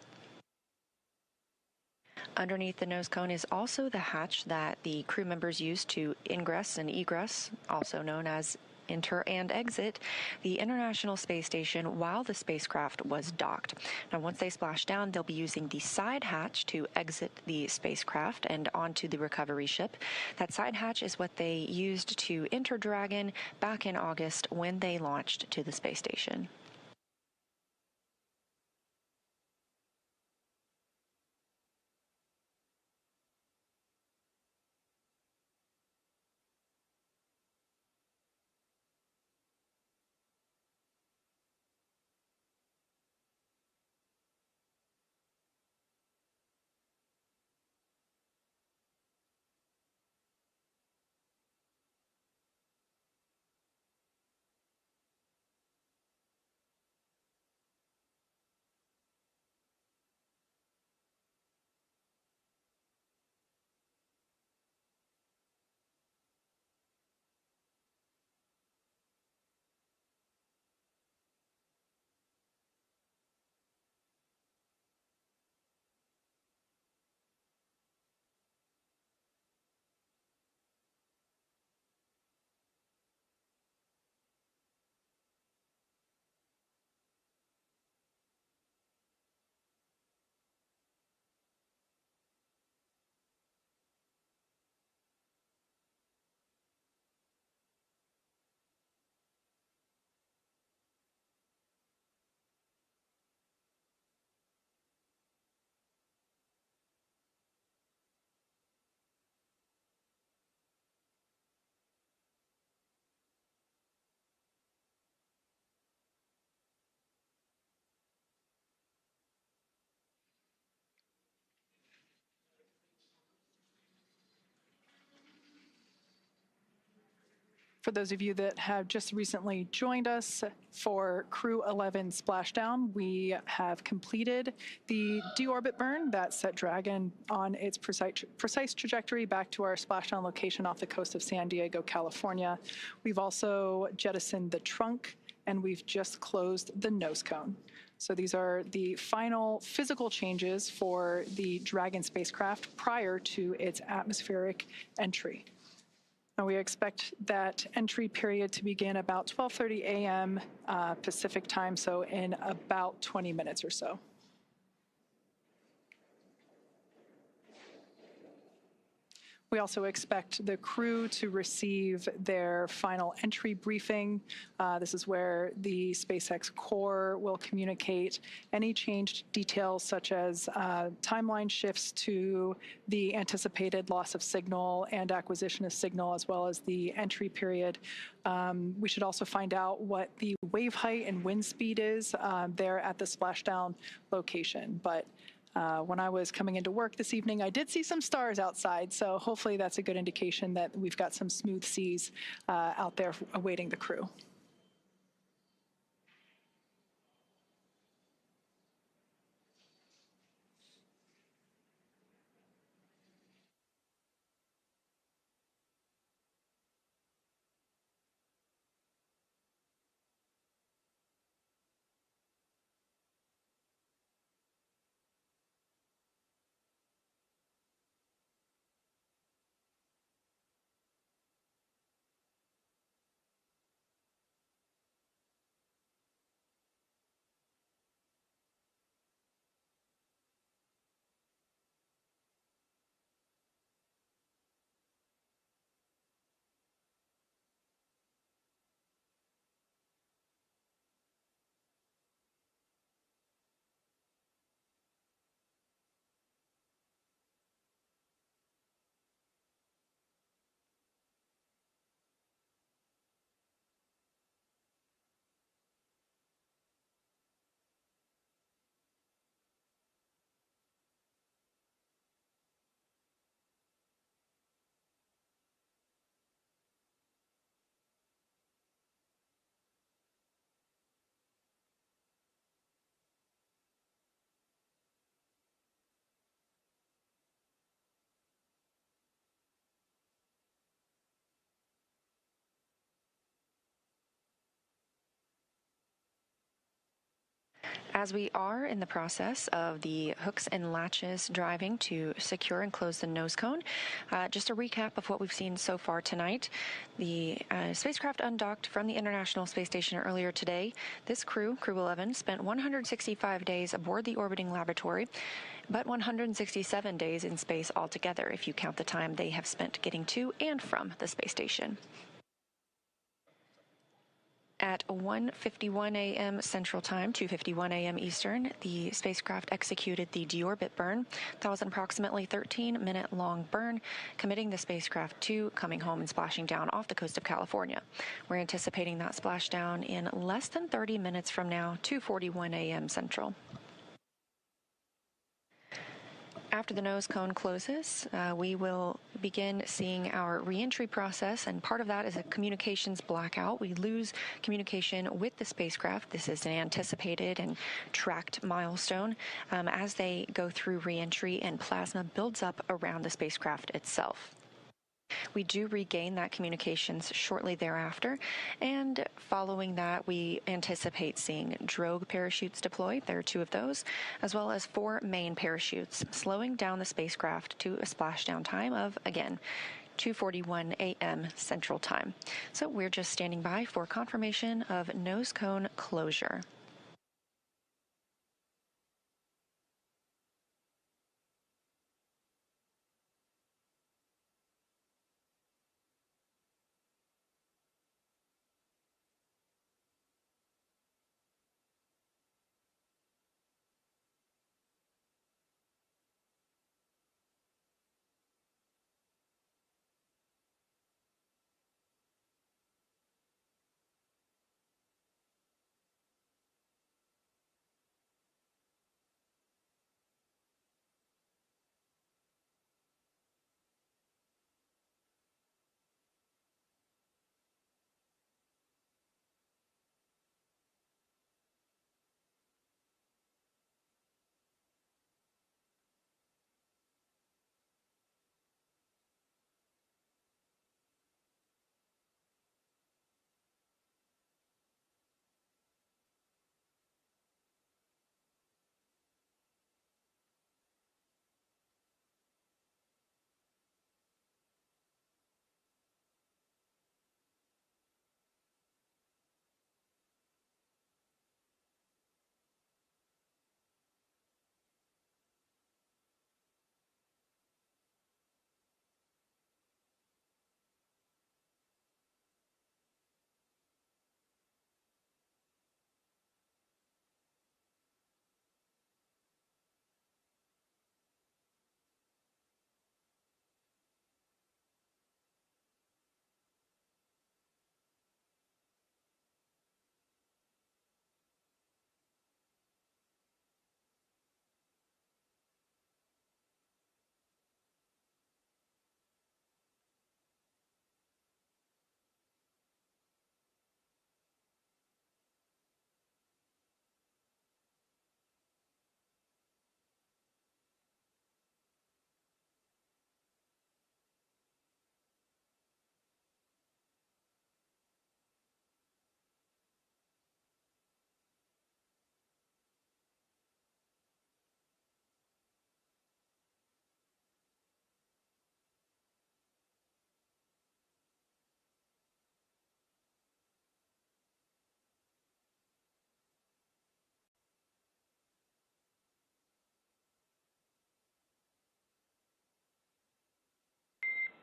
Underneath the nose cone is also the hatch that the crew members use to ingress and egress, also known as enter and exit the International Space Station while the spacecraft was docked. Now, once they splash down, they'll be using the side hatch to exit the spacecraft and onto the recovery ship. That side hatch is what they used to enter Dragon back in August when they launched to the space station. For those of you that have just recently joined us for Crew-11 Splashdown, we have completed the deorbit burn that set Dragon on its precise trajectory back to our splashdown location off the coast of San Diego, California. We've also jettisoned the trunk, and we've just closed the nose cone. So these are the final physical changes for the Dragon spacecraft prior to its atmospheric entry. And we expect that entry period to begin about 12:30 a.m. Pacific time, so in about 20 minutes or so. We also expect the crew to receive their final entry briefing. This is where the SpaceX core will communicate any changed details, such as timeline shifts to the anticipated loss of signal and acquisition of signal, as well as the entry period. We should also find out what the wave height and wind speed is there at the splashdown location. But when I was coming into work this evening, I did see some stars outside, so hopefully that's a good indication that we've got some smooth seas out there awaiting the crew. As we are in the process of the hooks and latches driving to secure and close the nose cone, just a recap of what we've seen so far tonight. The spacecraft undocked from the International Space Station earlier today. This Crew-11, spent 165 days aboard the orbiting laboratory, but 167 days in space altogether, if you count the time they have spent getting to and from the space station. At 1:51 a.m. Central Time, 2:51 a.m. Eastern, the spacecraft executed the deorbit burn. That was an approximately 13-minute-long burn, committing the spacecraft to coming home and splashing down off the coast of California. We're anticipating that splashdown in less than 30 minutes from now, 2:41 a.m. Central. After the nose cone closes, we will begin seeing our reentry process, and part of that is a communications blackout. We lose communication with the spacecraft. This is an anticipated and tracked milestone as they go through reentry and plasma builds up around the spacecraft itself. We do regain that communications shortly thereafter, and following that, we anticipate seeing drogue parachutes deployed. There are 2 of those, as well as 4 main parachutes, slowing down the spacecraft to a splashdown time of, again, 2:41 a.m. Central Time. So we're just standing by for confirmation of nose cone closure.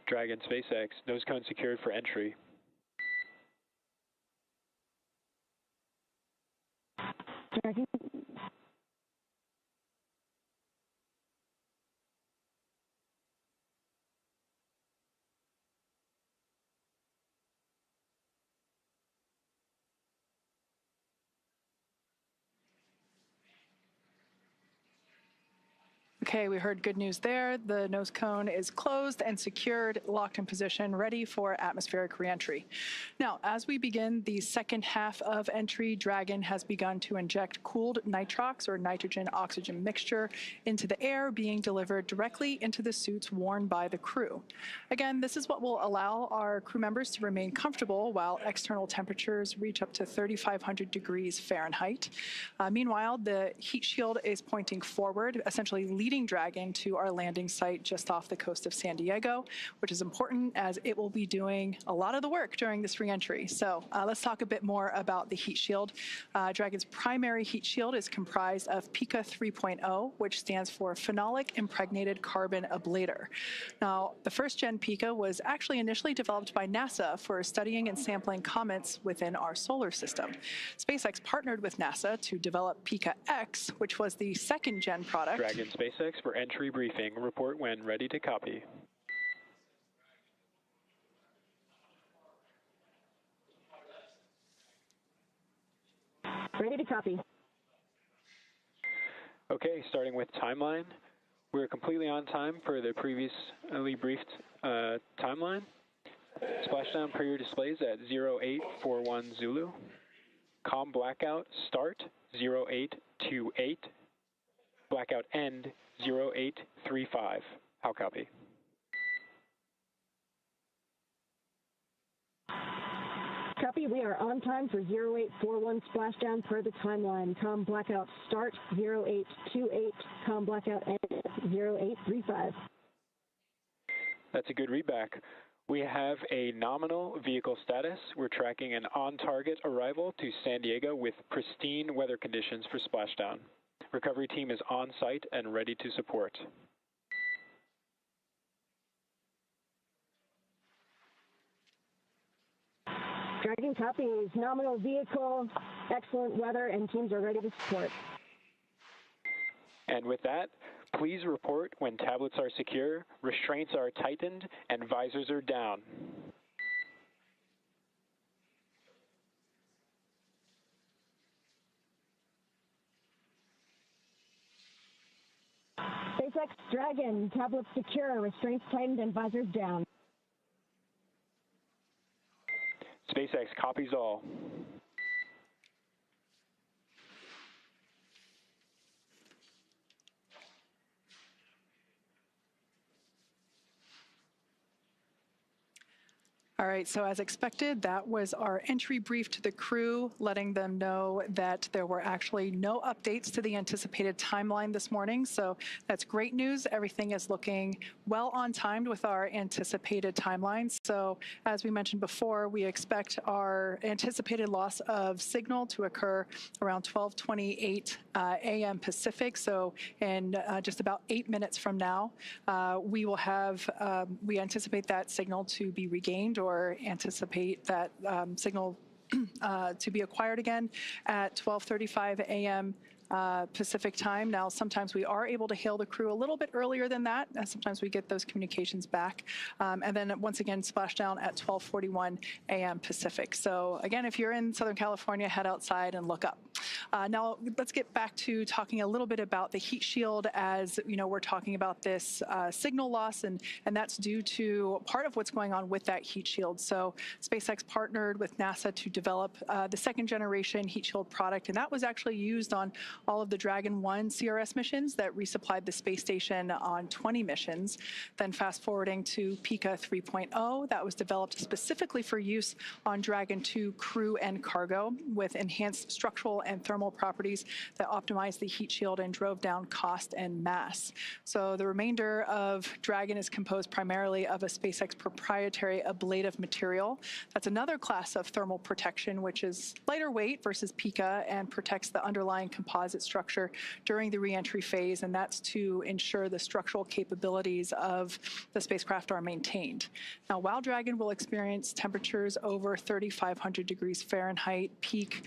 Dragon SpaceX, nose cone secured for entry. Dragon. Okay, we heard good news there. The nose cone is closed and secured, locked in position, ready for atmospheric reentry. Now, as we begin the second half of entry, Dragon has begun to inject cooled nitrox or nitrogen-oxygen mixture into the air, being delivered directly into the suits worn by the crew. Again, this is what will allow our crew members to remain comfortable while external temperatures reach up to 3,500 degrees Fahrenheit. Meanwhile, the heat shield is pointing forward, essentially leading Dragon to our landing site just off the coast of San Diego, which is important as it will be doing a lot of the work during this reentry. So let's talk a bit more about the heat shield. Dragon's primary heat shield is comprised of Pica 3.0, which stands for Phenolic Impregnated Carbon Ablator. Now, the first-gen Pica was actually initially developed by NASA for studying and sampling comets within our solar system. SpaceX partnered with NASA to develop Pica X, which was the second-gen product. Dragon SpaceX for entry briefing. Report when ready to copy. Ready to copy. Okay, starting with timeline. We're completely on time for the previously briefed timeline. Splashdown period displays at 0841 Zulu. COM blackout start 0828. Blackout end 0835. How copy? Copy, we are on time for 0841 splashdown per the timeline. COM blackout start 0828, COM blackout end 0835. That's a good readback. We have a nominal vehicle status. We're tracking an on-target arrival to San Diego with pristine weather conditions for splashdown. Recovery team is on site and ready to support. Dragon copies, nominal vehicle, excellent weather, and teams are ready to support. And with that, please report when tablets are secure, restraints are tightened, and visors are down. SpaceX Dragon, tablets secure, restraints tightened, and visors down. SpaceX copies all. All right, so as expected, that was our entry brief to the crew, letting them know that there were actually no updates to the anticipated timeline this morning. So that's great news. Everything is looking well on timed with our anticipated timeline. So as we mentioned before, we expect our anticipated loss of signal to occur around 12:28 a.m. Pacific. So in just about 8 minutes from now, we will have, we anticipate that signal to be regained or anticipate that signal to be acquired again at 12:35 a.m. Pacific time. Now, sometimes we are able to hail the crew a little bit earlier than that. Sometimes we get those communications back. And then once again, splashdown at 12:41 a.m. Pacific. So again, if you're in Southern California, head outside and look up. Now, let's get back to talking a little bit about the heat shield. As you know, we're talking about this signal loss, and that's due to part of what's going on with that heat shield. So SpaceX partnered with NASA to develop the second generation heat shield product, and that was actually used on all of the Dragon 1 CRS missions that resupplied the space station on 20 missions. Then fast forwarding to Pica 3.0, that was developed specifically for use on Dragon 2 crew and cargo with enhanced structural and thermal properties that optimized the heat shield and drove down cost and mass. So the remainder of Dragon is composed primarily of a SpaceX proprietary ablative material. That's another class of thermal protection, which is lighter weight versus Pica and protects the underlying composite structure during the reentry phase, and that's to ensure the structural capabilities of the spacecraft are maintained. Now, while Dragon will experience temperatures over 3,500 degrees Fahrenheit peak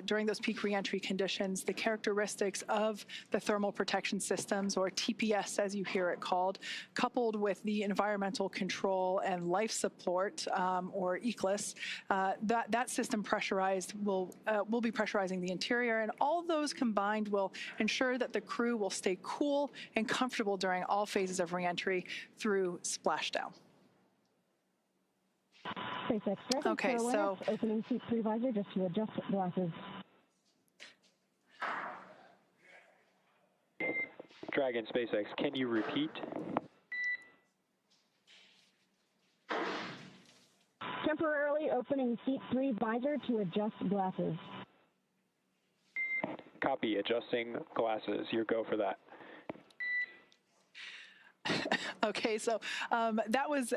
during those peak reentry conditions, the characteristics of the thermal protection systems, or TPS as you hear it called, coupled with the environmental control and life support, or ECLIS, that system pressurized will be pressurizing the interior, and all those combined combined will ensure that the crew will stay cool and comfortable during all phases of reentry through splashdown. SpaceX Dragon, Okay, so opening seat 3 visor just to adjust glasses. Dragon, SpaceX, can you repeat? Temporarily opening seat 3 visor to adjust glasses. Copy, adjusting glasses. Your go for that. Okay, so that was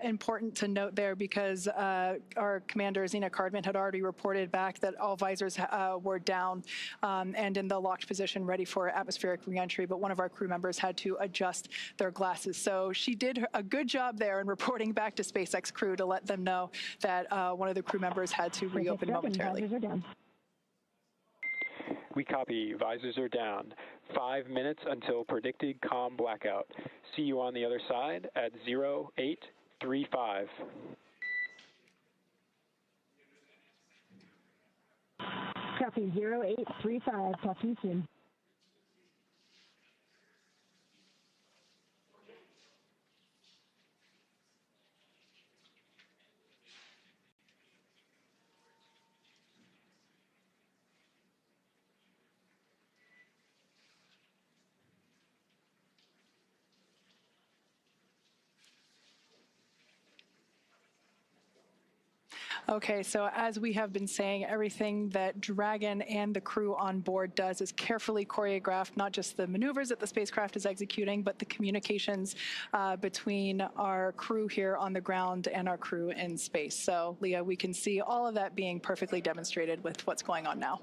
important to note there because our commander, Zena Cardman, had already reported back that all visors were down and in the locked position ready for atmospheric reentry, but one of our crew members had to adjust their glasses. So she did a good job there in reporting back to SpaceX crew to let them know that one of the crew members had to reopen momentarily. Visors are down. We copy. Visors are down. 5 minutes until predicted COM blackout. See you on the other side at 0835. Copy 0835. Talk to you soon. Okay, so as we have been saying, everything that Dragon and the crew on board does is carefully choreographed, not just the maneuvers that the spacecraft is executing, but the communications between our crew here on the ground and our crew in space. So, Leah, we can see all of that being perfectly demonstrated with what's going on now.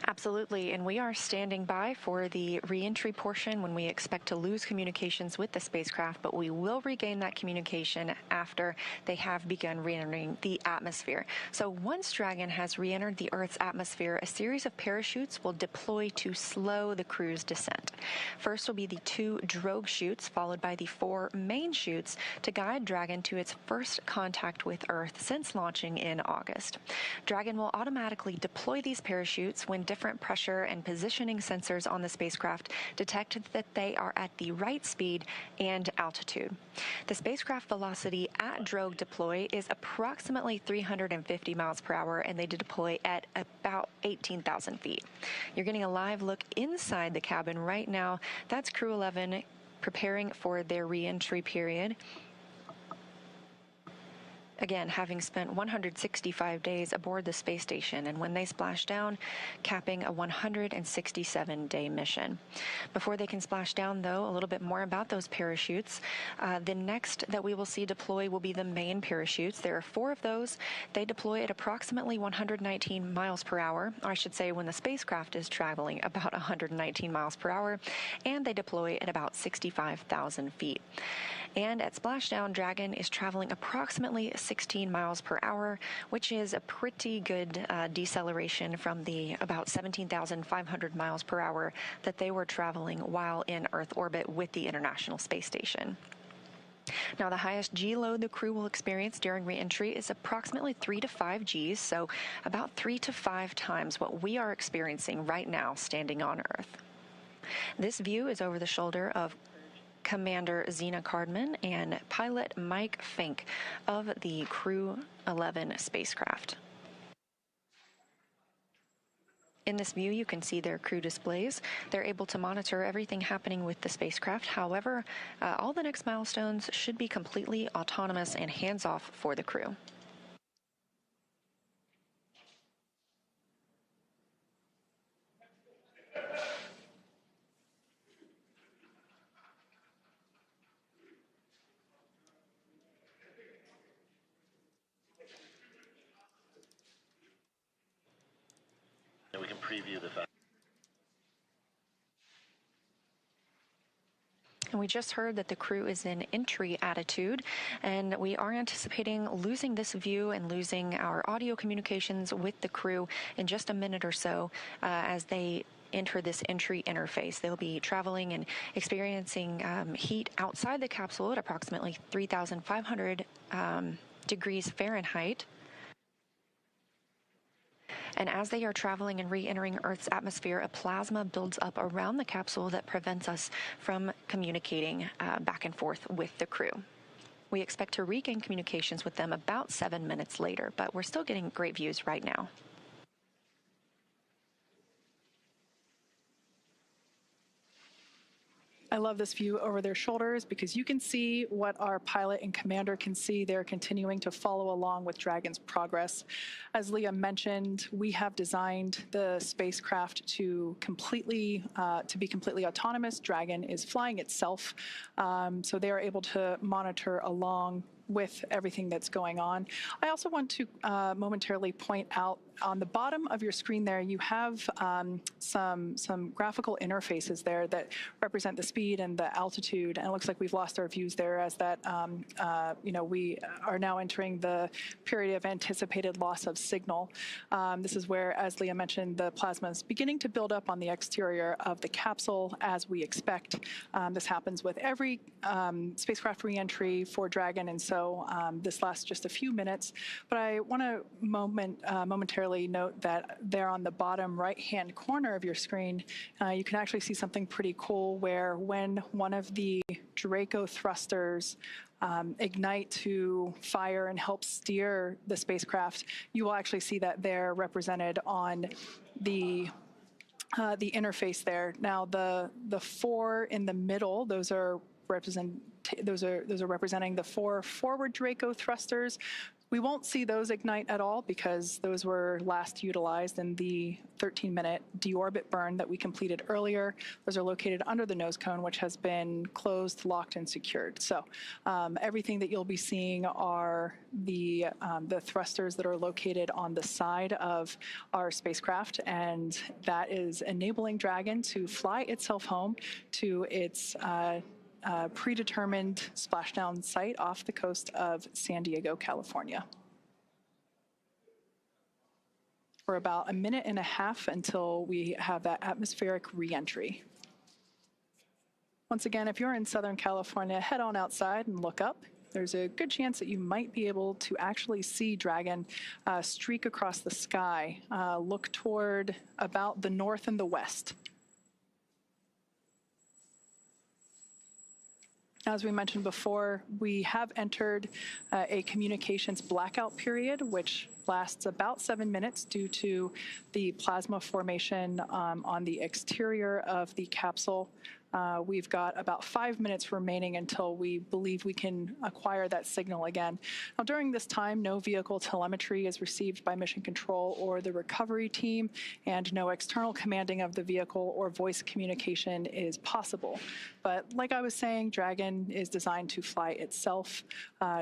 Absolutely, and we are standing by for the reentry portion when we expect to lose communications with the spacecraft, but we will regain that communication after they have begun re-entering the atmosphere. So once Dragon has re-entered the Earth's atmosphere, a series of parachutes will deploy to slow the crew's descent. First will be the 2 drogue chutes, followed by the 4 main chutes to guide Dragon to its first contact with Earth since launching in August. Dragon will automatically deploy these parachutes when different pressure and positioning sensors on the spacecraft detect that they are at the right speed and altitude. The spacecraft velocity at drogue deploy is approximately 350 miles per hour, and they deploy at about 18,000 feet. You're getting a live look inside the cabin right now. That's Crew-11 preparing for their re-entry period. Again, having spent 165 days aboard the space station, and when they splash down, capping a 167-day mission. Before they can splash down, though, a little bit more about those parachutes. The next that we will see deploy will be the main parachutes. There are 4 of those. They deploy at approximately 119 miles per hour, or I should say when the spacecraft is traveling about 119 miles per hour, and they deploy at about 65,000 feet. And at splashdown, Dragon is traveling approximately 16 miles per hour, which is a pretty good deceleration from the about 17,500 miles per hour that they were traveling while in Earth orbit with the International Space Station. Now, the highest G load the crew will experience during re-entry is approximately 3 to 5 Gs, so about 3 to 5 times what we are experiencing right now standing on Earth. This view is over the shoulder of Commander Zena Cardman and pilot Mike Fincke of the Crew-11 spacecraft. In this view, you can see their crew displays. They're able to monitor everything happening with the spacecraft. However, all the next milestones should be completely autonomous and hands-off for the crew. We can preview the fact. And we just heard that the crew is in entry attitude, and we are anticipating losing this view and losing our audio communications with the crew in just a minute or so as they enter this entry interface. They'll be traveling and experiencing heat outside the capsule at approximately 3,500 degrees Fahrenheit. And as they are traveling and re-entering Earth's atmosphere, a plasma builds up around the capsule that prevents us from communicating back and forth with the crew. We expect to regain communications with them about 7 minutes later, but we're still getting great views right now. I love this view over their shoulders because you can see what our pilot and commander can see. They're continuing to follow along with Dragon's progress. As Leah mentioned, we have designed the spacecraft to be completely autonomous. Dragon is flying itself, so they are able to monitor along with everything that's going on. I also want to momentarily point out on the bottom of your screen there, you have some graphical interfaces there that represent the speed and the altitude, and it looks like we've lost our views there as that, we are now entering the period of anticipated loss of signal. This is where, as Leah mentioned, the plasma is beginning to build up on the exterior of the capsule as we expect. This happens with every spacecraft reentry for Dragon, and so this lasts just a few minutes. But I want to momentarily note that there on the bottom right-hand corner of your screen, you can actually see something pretty cool where when one of the Draco thrusters ignite to fire and help steer the spacecraft, you will actually see that they're represented on the interface there. Now, the four in the middle, those are representing the four forward Draco thrusters. We won't see those ignite at all because those were last utilized in the 13-minute deorbit burn that we completed earlier. Those are located under the nose cone, which has been closed, locked, and secured. So everything that you'll be seeing are the thrusters that are located on the side of our spacecraft, and that is enabling Dragon to fly itself home to its predetermined splashdown site off the coast of San Diego, California. For about a minute and a half until we have that atmospheric reentry. Once again, if you're in Southern California, head on outside and look up. There's a good chance that you might be able to actually see Dragon streak across the sky, look toward about the north and the west. As we mentioned before, we have entered a communications blackout period, which lasts about 7 minutes due to the plasma formation on the exterior of the capsule. We've got about 5 minutes remaining until we believe we can acquire that signal again. Now, during this time, no vehicle telemetry is received by Mission Control or the recovery team, and no external commanding of the vehicle or voice communication is possible. But like I was saying, Dragon is designed to fly itself.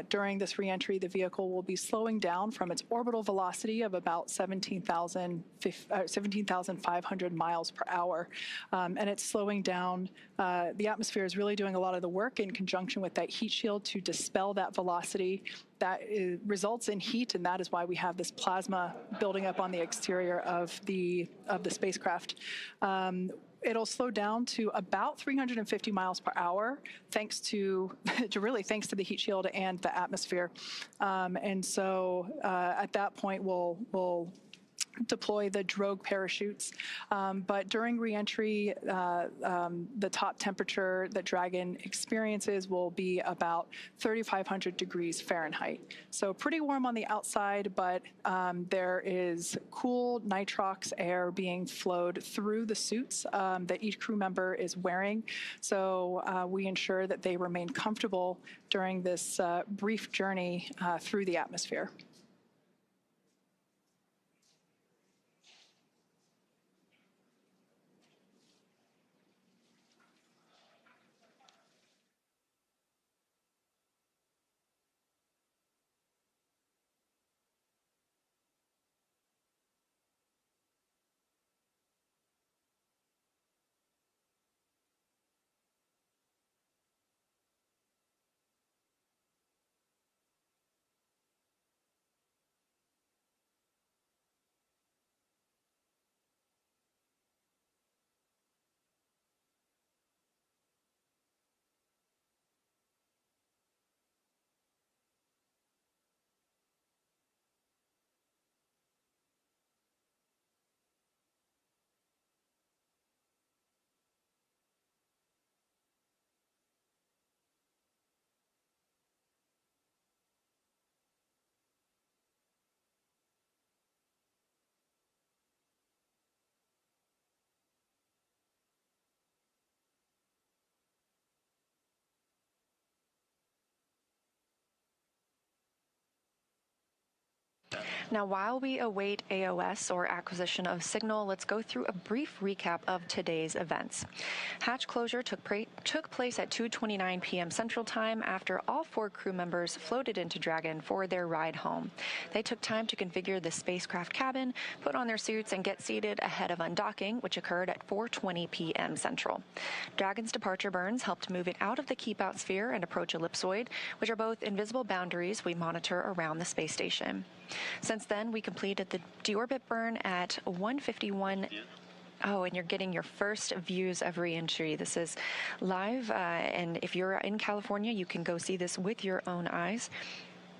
During this reentry, the vehicle will be slowing down from its orbital velocity of about 17,500 miles per hour, and it's slowing down. The atmosphere is really doing a lot of the work in conjunction with that heat shield to dispel that velocity. That results in heat, and that is why we have this plasma building up on the exterior of the spacecraft. It'll slow down to about 350 miles per hour, thanks to the heat shield and the atmosphere. And so at that point, we'll deploy the drogue parachutes. But during reentry, the top temperature that Dragon experiences will be about 3,500 degrees Fahrenheit. So pretty warm on the outside, but there is cool nitrox air being flowed through the suits that each crew member is wearing. So we ensure that they remain comfortable during this brief journey through the atmosphere. Now, while we await AOS, or acquisition of signal, let's go through a brief recap of today's events. Hatch closure took place at 2:29 p.m. Central Time after all 4 crew members floated into Dragon for their ride home. They took time to configure the spacecraft cabin, put on their suits, and get seated ahead of undocking, which occurred at 4:20 p.m. Central. Dragon's departure burns helped move it out of the keep-out sphere and approach ellipsoid, which are both invisible boundaries we monitor around the space station. Since then, we completed the deorbit burn at 1:51. Oh, and you're getting your first views of re-entry. This is live, and if you're in California, you can go see this with your own eyes.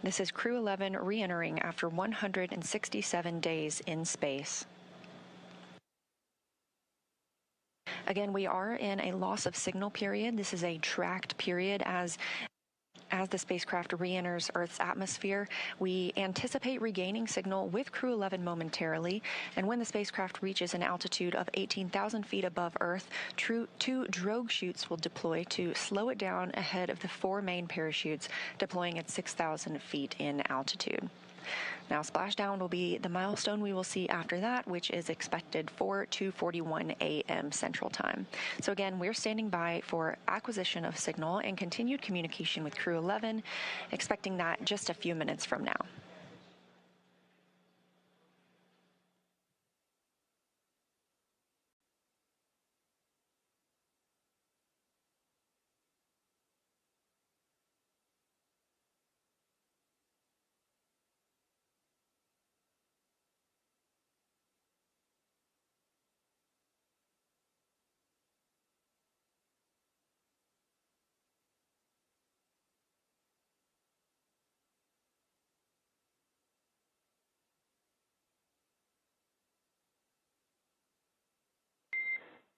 This is Crew-11 re-entering after 167 days in space. Again, we are in a loss of signal period. This is a tracked period as the spacecraft re-enters Earth's atmosphere. We anticipate regaining signal with Crew-11 momentarily, and when the spacecraft reaches an altitude of 18,000 feet above Earth, 2 drogue chutes will deploy to slow it down ahead of the 4 main parachutes deploying at 6,000 feet in altitude. Now, splashdown will be the milestone we will see after that, which is expected for 2:41 a.m. Central Time. So again, we're standing by for acquisition of signal and continued communication with Crew-11, expecting that just a few minutes from now.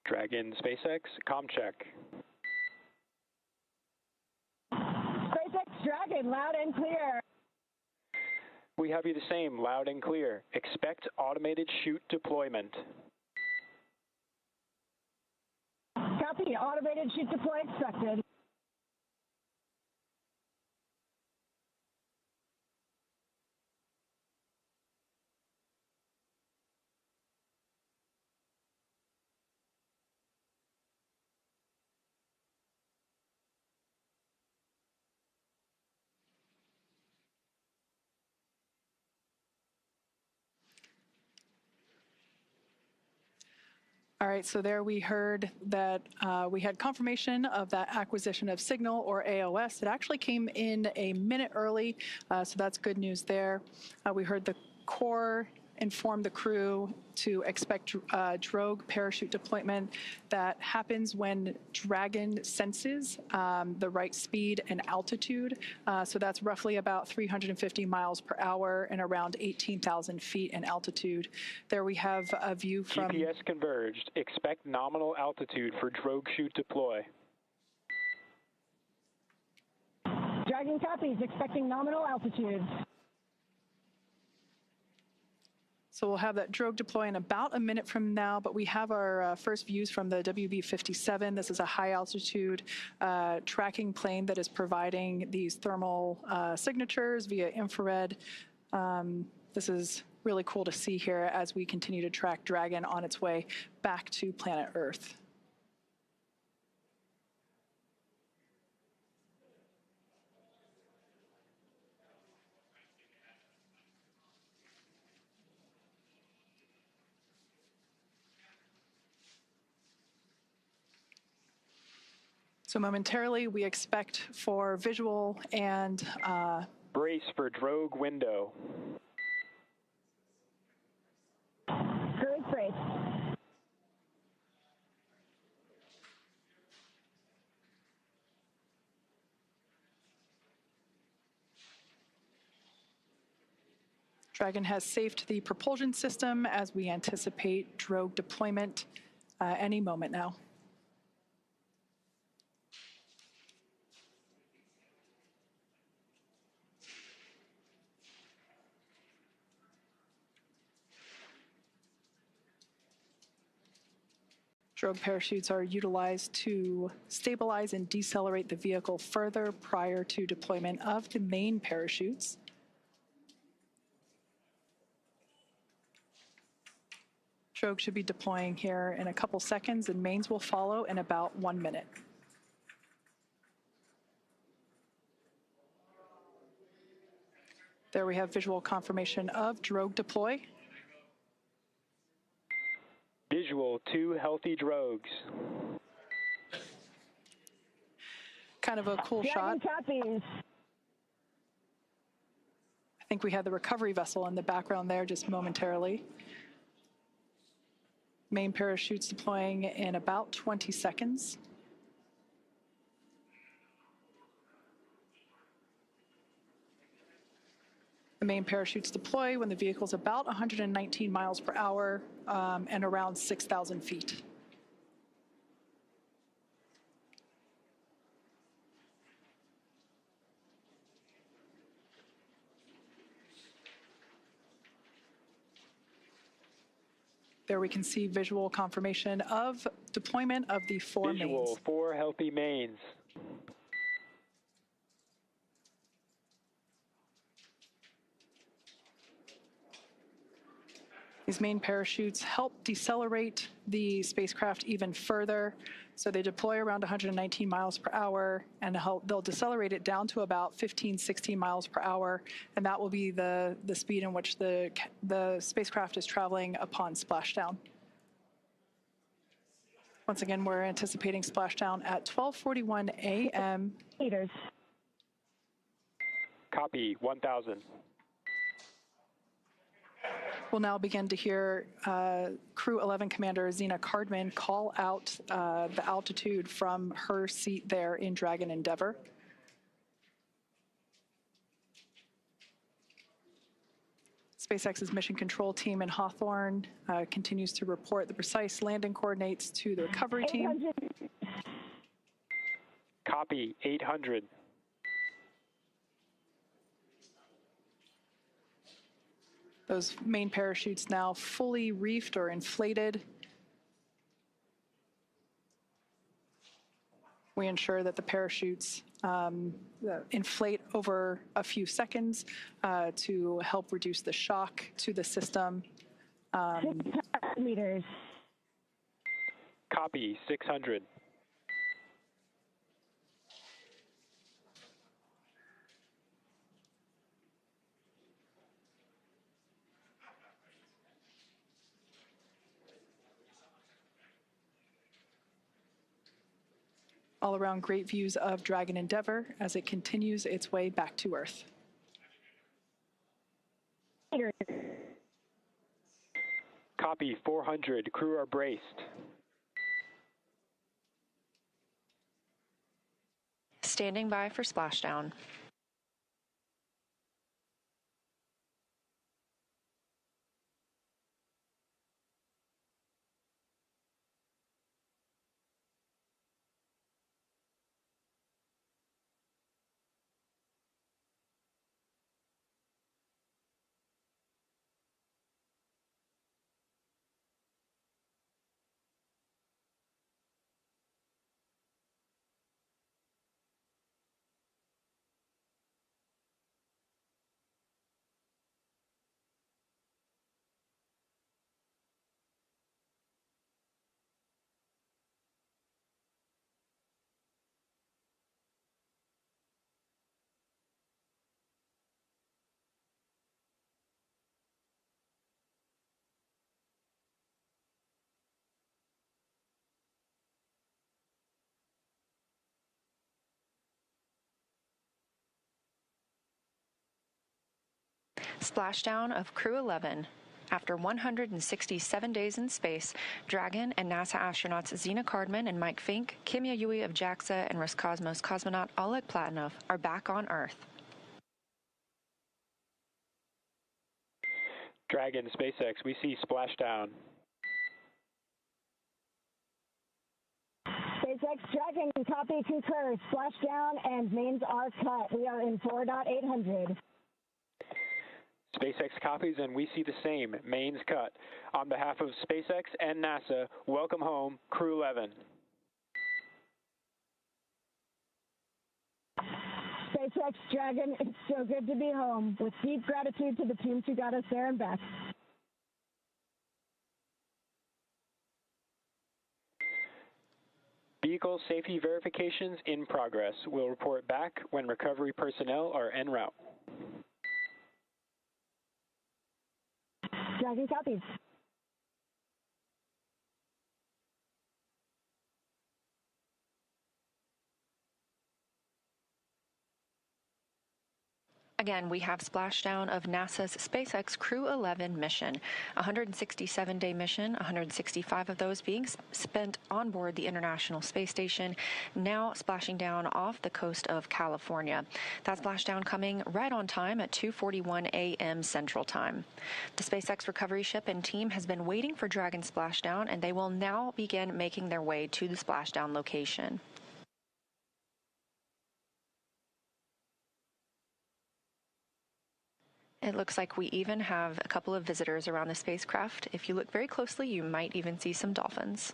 Dragon SpaceX, comm check. SpaceX Dragon, loud and clear. We have you the same, loud and clear. Expect automated chute deployment. Copy, automated chute deploy expected. All right, so there we heard that we had confirmation of that acquisition of signal, or AOS. It actually came in a minute early, so that's good news there. We heard the core inform the crew to expect drogue parachute deployment that happens when Dragon senses the right speed and altitude. So that's roughly about 350 miles per hour and around 18,000 feet in altitude. There we have a view from... GPS converged. Expect nominal altitude for drogue chute deploy. Dragon copies, expecting nominal altitude. So we'll have that drogue deploy in about a minute from now, but we have our first views from the WB-57. This is a high-altitude tracking plane that is providing these thermal signatures via infrared. This is really cool to see here as we continue to track Dragon on its way back to planet Earth. So momentarily, we expect for visual and... Brace for drogue window. Drogue brace. Dragon has safed the propulsion system as we anticipate drogue deployment any moment now. Drogue parachutes are utilized to stabilize and decelerate the vehicle further prior to deployment of the main parachutes. Drogue should be deploying here in a couple seconds, and mains will follow in about 1 minute. There we have visual confirmation of drogue deploy. Visual, 2 healthy drogues. Kind of a cool shot. Copies. I think we had the recovery vessel in the background there just momentarily. Main parachutes deploying in about 20 seconds. The main parachutes deploy when the vehicle's about 119 miles per hour and around 6,000 feet. There we can see visual confirmation of deployment of the 4 mains. Visual, 4 healthy mains. These main parachutes help decelerate the spacecraft even further. So they deploy around 119 miles per hour, and they'll decelerate it down to about 15, 16 miles per hour, and that will be the speed in which the spacecraft is traveling upon splashdown. Once again, we're anticipating splashdown at 12:41 a.m. Meters. Copy, 1,000. We'll now begin to hear Crew-11 Commander Zena Cardman call out the altitude from her seat there in Dragon Endeavour. SpaceX's mission control team in Hawthorne continues to report the precise landing coordinates to the recovery team. 800. Copy, 800. Those main parachutes now fully reefed or inflated. We ensure that the parachutes inflate over a few seconds to help reduce the shock to the system. 600 meters. Copy, 600. All around great views of Dragon Endeavour as it continues its way back to Earth. Copy, 400. Crew are braced. Standing by for splashdown. Splashdown of Crew-11. After 167 days in space, Dragon and NASA astronauts Zena Cardman and Mike Fincke, Kimiya of JAXA, and Roscosmos cosmonaut Oleg Platonov are back on Earth. Dragon, SpaceX, we see splashdown. SpaceX Dragon, copy, concur. Splashdown and mains are cut. We are in 4.800. SpaceX copies, and we see the same. Mains cut. On behalf of SpaceX and NASA, welcome home, Crew-11. SpaceX Dragon, it's so good to be home. With deep gratitude to the teams who got us there and back. vehicle safety verifications in progress. We'll report back when recovery personnel are en route. Dragon copies. Again, we have splashdown of NASA's SpaceX Crew-11 mission, a 167-day mission, 165 of those being spent on board the International Space Station, now splashing down off the coast of California. That splashdown coming right on time at 2:41 a.m. Central Time. The SpaceX recovery ship and team has been waiting for Dragon splashdown, and they will now begin making their way to the splashdown location. It looks like we even have a couple of visitors around the spacecraft. If you look very closely, you might even see some dolphins.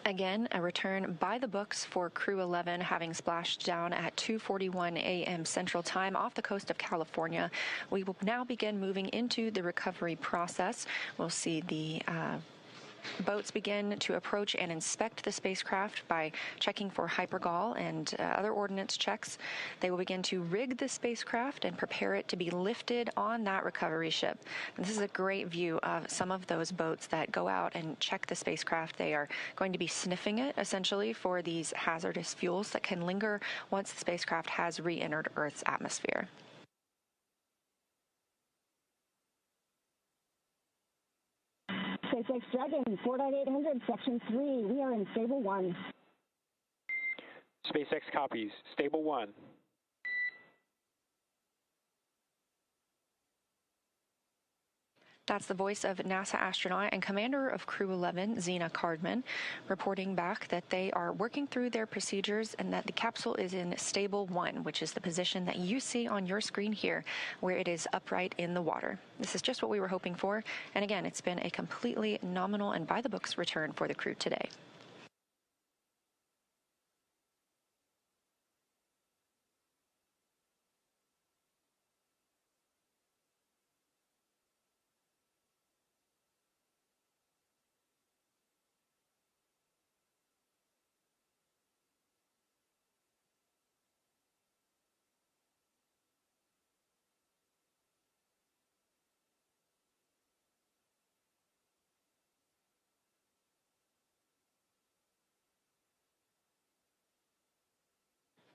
Again, a return by the books for Crew-11, having splashed down at 2:41 a.m. Central Time off the coast of California. We will now begin moving into the recovery process. We'll see the boats begin to approach and inspect the spacecraft by checking for hypergol and other ordnance checks. They will begin to rig the spacecraft and prepare it to be lifted on that recovery ship. And this is a great view of some of those boats that go out and check the spacecraft. They are going to be sniffing it, essentially, for these hazardous fuels that can linger once the spacecraft has re-entered Earth's atmosphere. SpaceX Dragon, 4.800, Section 3. We are in Stable 1. SpaceX copies. Stable 1. That's the voice of NASA astronaut and commander of Crew-11, Zena Cardman, reporting back that they are working through their procedures and that the capsule is in Stable 1, which is the position that you see on your screen here, where it is upright in the water. This is just what we were hoping for, and again, it's been a completely nominal and by-the-books return for the crew today.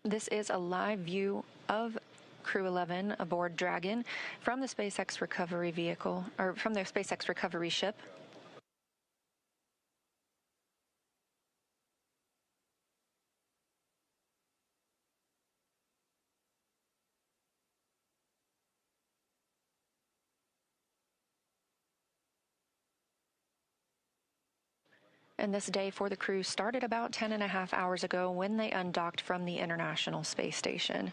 This is a live view of Crew-11 aboard Dragon from the SpaceX recovery vehicle, or from the SpaceX recovery ship. And this day for the crew started about 10.5 hours ago when they undocked from the International Space Station.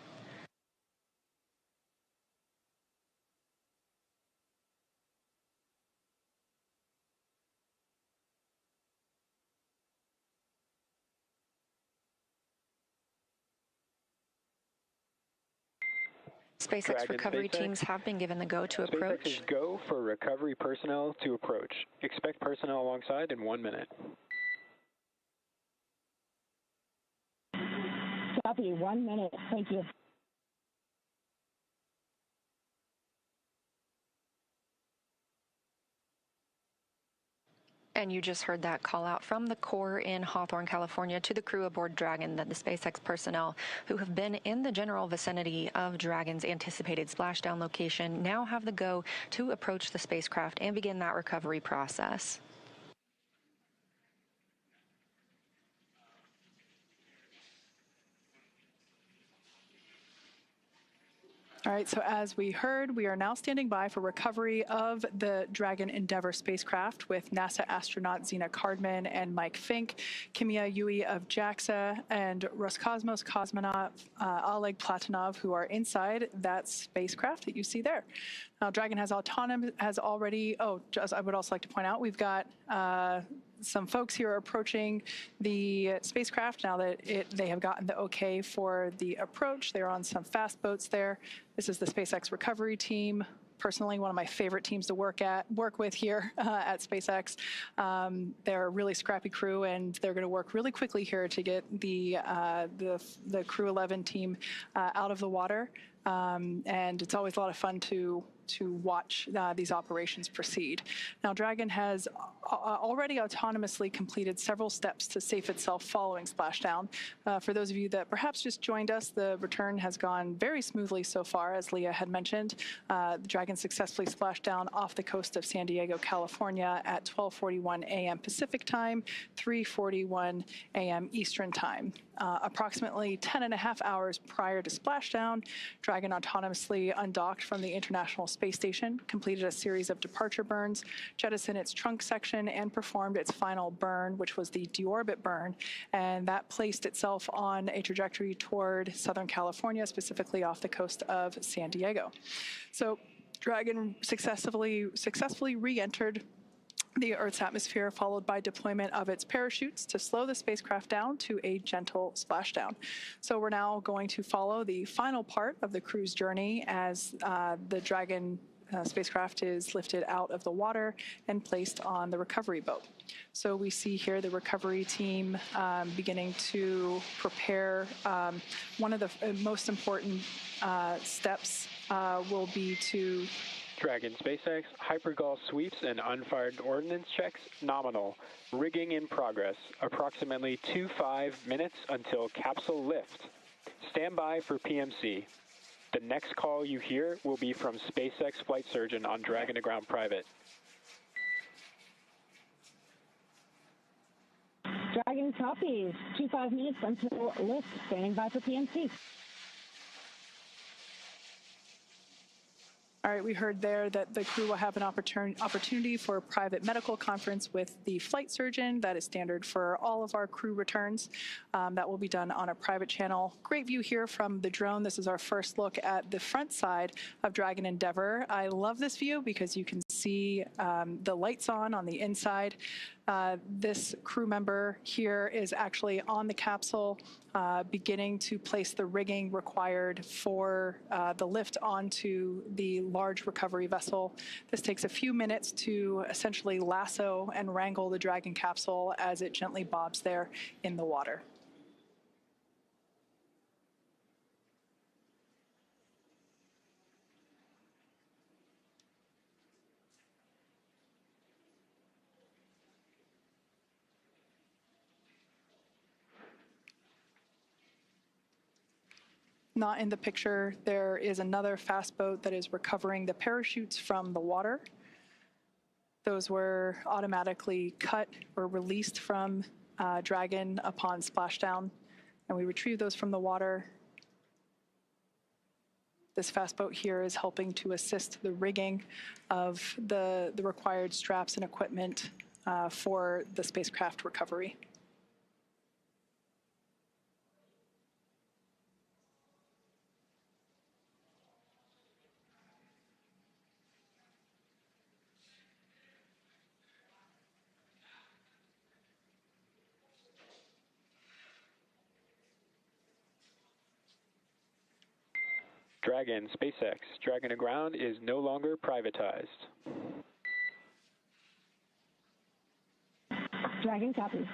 SpaceX Dragon, recovery SpaceX. teams have been given the go to approach. SpaceX is go for recovery personnel to approach. Expect personnel alongside in 1 minute. Copy, 1 minute. Thank you. And you just heard that call out from the Corps in Hawthorne, California, to the crew aboard Dragon, that the SpaceX personnel who have been in the general vicinity of Dragon's anticipated splashdown location now have the go to approach the spacecraft and begin that recovery process. All right, so as we heard, we are now standing by for recovery of the Dragon Endeavour spacecraft with NASA astronaut Zena Cardman and Mike Fincke, Kimiya Yui of JAXA, and Roscosmos cosmonaut Oleg Platonov, who are inside that spacecraft that you see there. Now, Dragon has already, I would also like to point out, we've got some folks here are approaching the spacecraft now that they have gotten the okay for the approach. They're on some fast boats there. This is the SpaceX recovery team. Personally, one of my favorite teams to work with here at SpaceX. They're a really scrappy crew, and they're going to work really quickly here to get the Crew-11 team out of the water. And it's always a lot of fun to watch these operations proceed. Now, Dragon has already autonomously completed several steps to safe itself following splashdown. For those of you that perhaps just joined us, the return has gone very smoothly so far, as Leah had mentioned. The Dragon successfully splashed down off the coast of San Diego, California at 12:41 a.m. Pacific time, 3:41 a.m. Eastern time. Approximately 10.5 hours prior to splashdown, Dragon autonomously undocked from the International Space Station, completed a series of departure burns, jettisoned its trunk section, and performed its final burn, which was the deorbit burn, and that placed itself on a trajectory toward Southern California, specifically off the coast of San Diego. So Dragon successfully re-entered the Earth's atmosphere, followed by deployment of its parachutes to slow the spacecraft down to a gentle splashdown. So we're now going to follow the final part of the crew's journey as the Dragon spacecraft is lifted out of the water and placed on the recovery boat. So we see here the recovery team beginning to prepare. One of the most important steps will be to Dragon SpaceX, hypergol sweeps and unfired ordnance checks, nominal. Rigging in progress, approximately 25 minutes until capsule lift. Stand by for PMC. The next call you hear will be from SpaceX flight surgeon on Dragon to Ground Private. Dragon copies. 25 minutes until lift. Standing by for PMC. All right, we heard there that the crew will have an opportunity for a private medical conference with the flight surgeon. That is standard for all of our crew returns. That will be done on a private channel. Great view here from the drone. This is our first look at the front side of Dragon Endeavour. I love this view because you can see the lights on the inside. This crew member here is actually on the capsule, beginning to place the rigging required for the lift onto the large recovery vessel. This takes a few minutes to essentially lasso and wrangle the Dragon capsule as it gently bobs there in the water. Not in the picture, there is another fast boat that is recovering the parachutes from the water. Those were automatically cut or released from Dragon upon splashdown, and we retrieved those from the water. This fast boat here is helping to assist the rigging of the required straps and equipment for the spacecraft recovery. Dragon SpaceX, Dragon to Ground is no longer privatized. Dragon copies.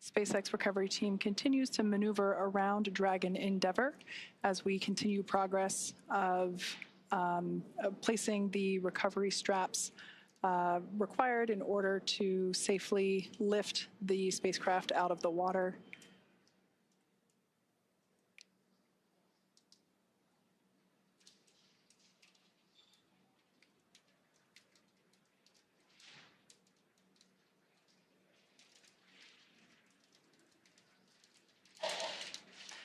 SpaceX recovery team continues to maneuver around Dragon Endeavour as we continue progress of placing the recovery straps required in order to safely lift the spacecraft out of the water.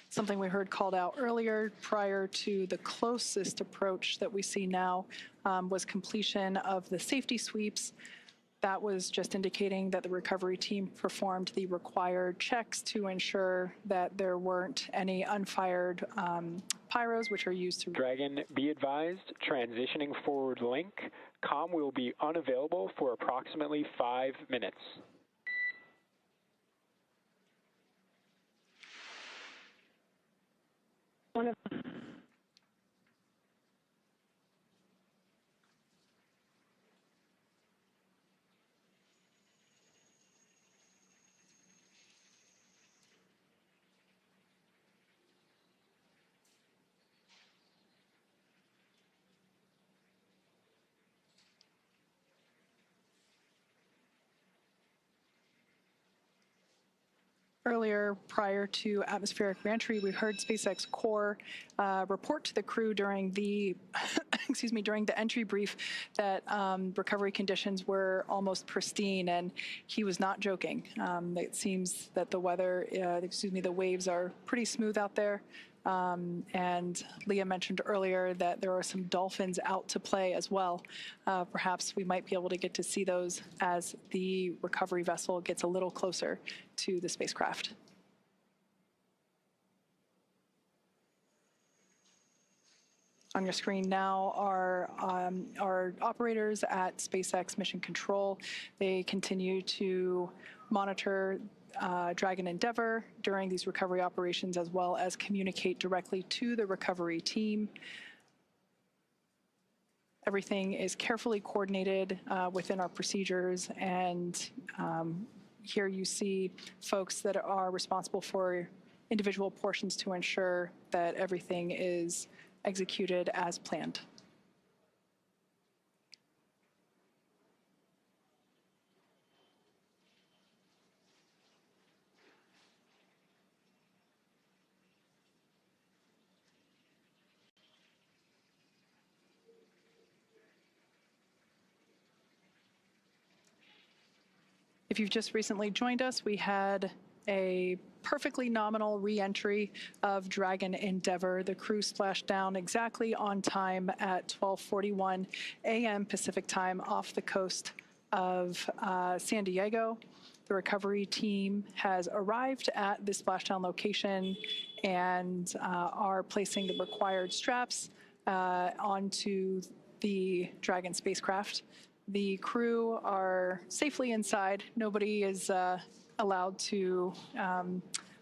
Something we heard called out earlier prior to the closest approach that we see now was completion of the safety sweeps. That was just indicating that the recovery team performed the required checks to ensure that there weren't any unfired pyros, which are used to... Dragon, be advised, transitioning forward link. Comm will be unavailable for approximately 5 minutes. Earlier, prior to atmospheric reentry, we heard SpaceX Core report to the crew during the, during the entry brief that recovery conditions were almost pristine, and he was not joking. It seems that the weather, the waves are pretty smooth out there. And Leah mentioned earlier that there are some dolphins out to play as well. Perhaps we might be able to get to see those as the recovery vessel gets a little closer to the spacecraft. On your screen now are our operators at SpaceX Mission Control. They continue to monitor Dragon Endeavour during these recovery operations, as well as communicate directly to the recovery team. Everything is carefully coordinated within our procedures, and here you see folks that are responsible for individual portions to ensure that everything is executed as planned. If you've just recently joined us, we had a perfectly nominal re-entry of Dragon Endeavour. The crew splashed down exactly on time at 12:41 a.m. Pacific time off the coast of San Diego. The recovery team has arrived at the splashdown location and are placing the required straps onto the Dragon spacecraft. The crew are safely inside. Nobody is allowed to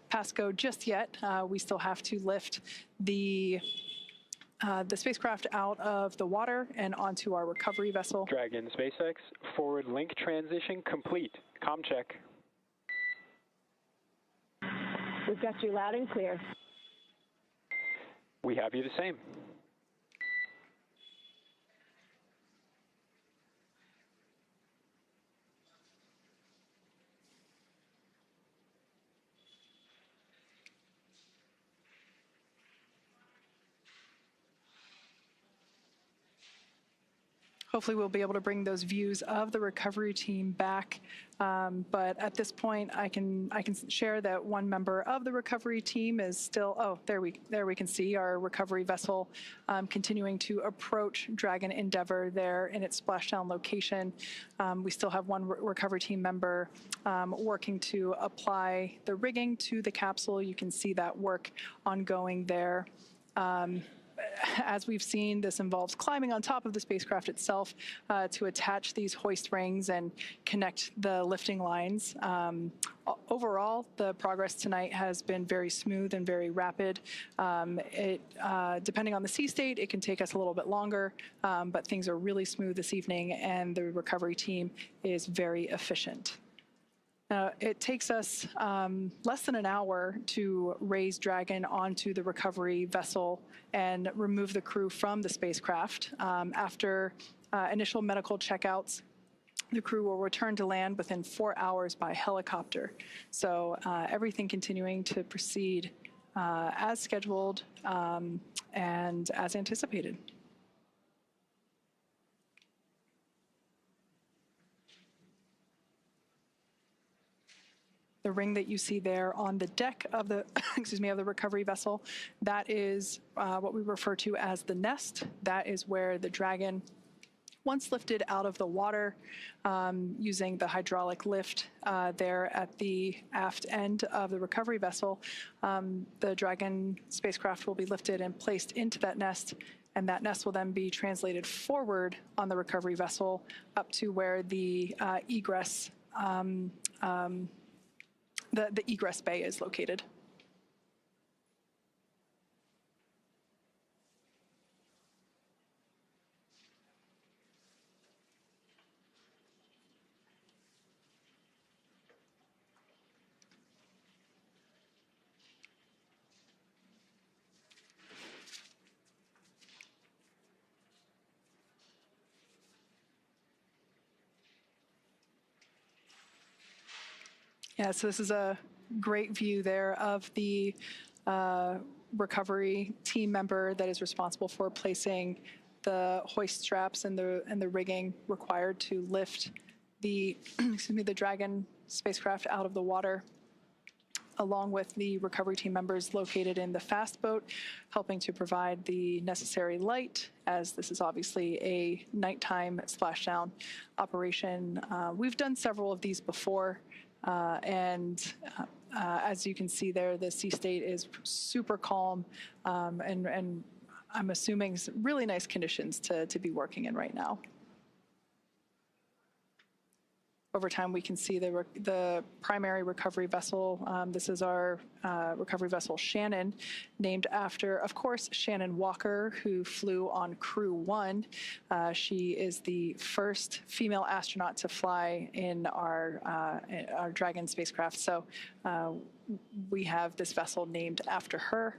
pass go just yet. We still have to lift the spacecraft out of the water and onto our recovery vessel. Dragon SpaceX, forward link transition complete. Comm check. We've got you loud and clear. We have you the same. Hopefully we'll be able to bring those views of the recovery team back. But at this point, I can share that one member of the recovery team is still, oh, there we can see our recovery vessel continuing to approach Dragon Endeavour there in its splashdown location. We still have one recovery team member working to apply the rigging to the capsule. You can see that work ongoing there. As we've seen, this involves climbing on top of the spacecraft itself to attach these hoist rings and connect the lifting lines. Overall, the progress tonight has been very smooth and very rapid. Depending on the sea state, it can take us a little bit longer, but things are really smooth this evening, and the recovery team is very efficient. It takes us less than an hour to raise Dragon onto the recovery vessel and remove the crew from the spacecraft. After initial medical checkouts, the crew will return to land within 4 hours by helicopter. So everything continuing to proceed as scheduled and as anticipated. The ring that you see there on the deck of the, of the recovery vessel, that is what we refer to as the nest. That is where the Dragon Once lifted out of the water using the hydraulic lift there at the aft end of the recovery vessel, the Dragon spacecraft will be lifted and placed into that nest, and that nest will then be translated forward on the recovery vessel up to where the egress the egress bay is located. Yeah, so this is a great view there of the recovery team member that is responsible for placing the hoist straps and the rigging required to lift the the Dragon spacecraft out of the water, along with the recovery team members located in the fast boat, helping to provide the necessary light, as this is obviously a nighttime splashdown operation. We've done several of these before. As you can see there, the sea state is super calm, and I'm assuming really nice conditions to be working in right now. Over time, we can see the primary recovery vessel. This is our recovery vessel Shannon, named after, of course, Shannon Walker, who flew on Crew-11. She is the first female astronaut to fly in our Dragon spacecraft. So we have this vessel named after her.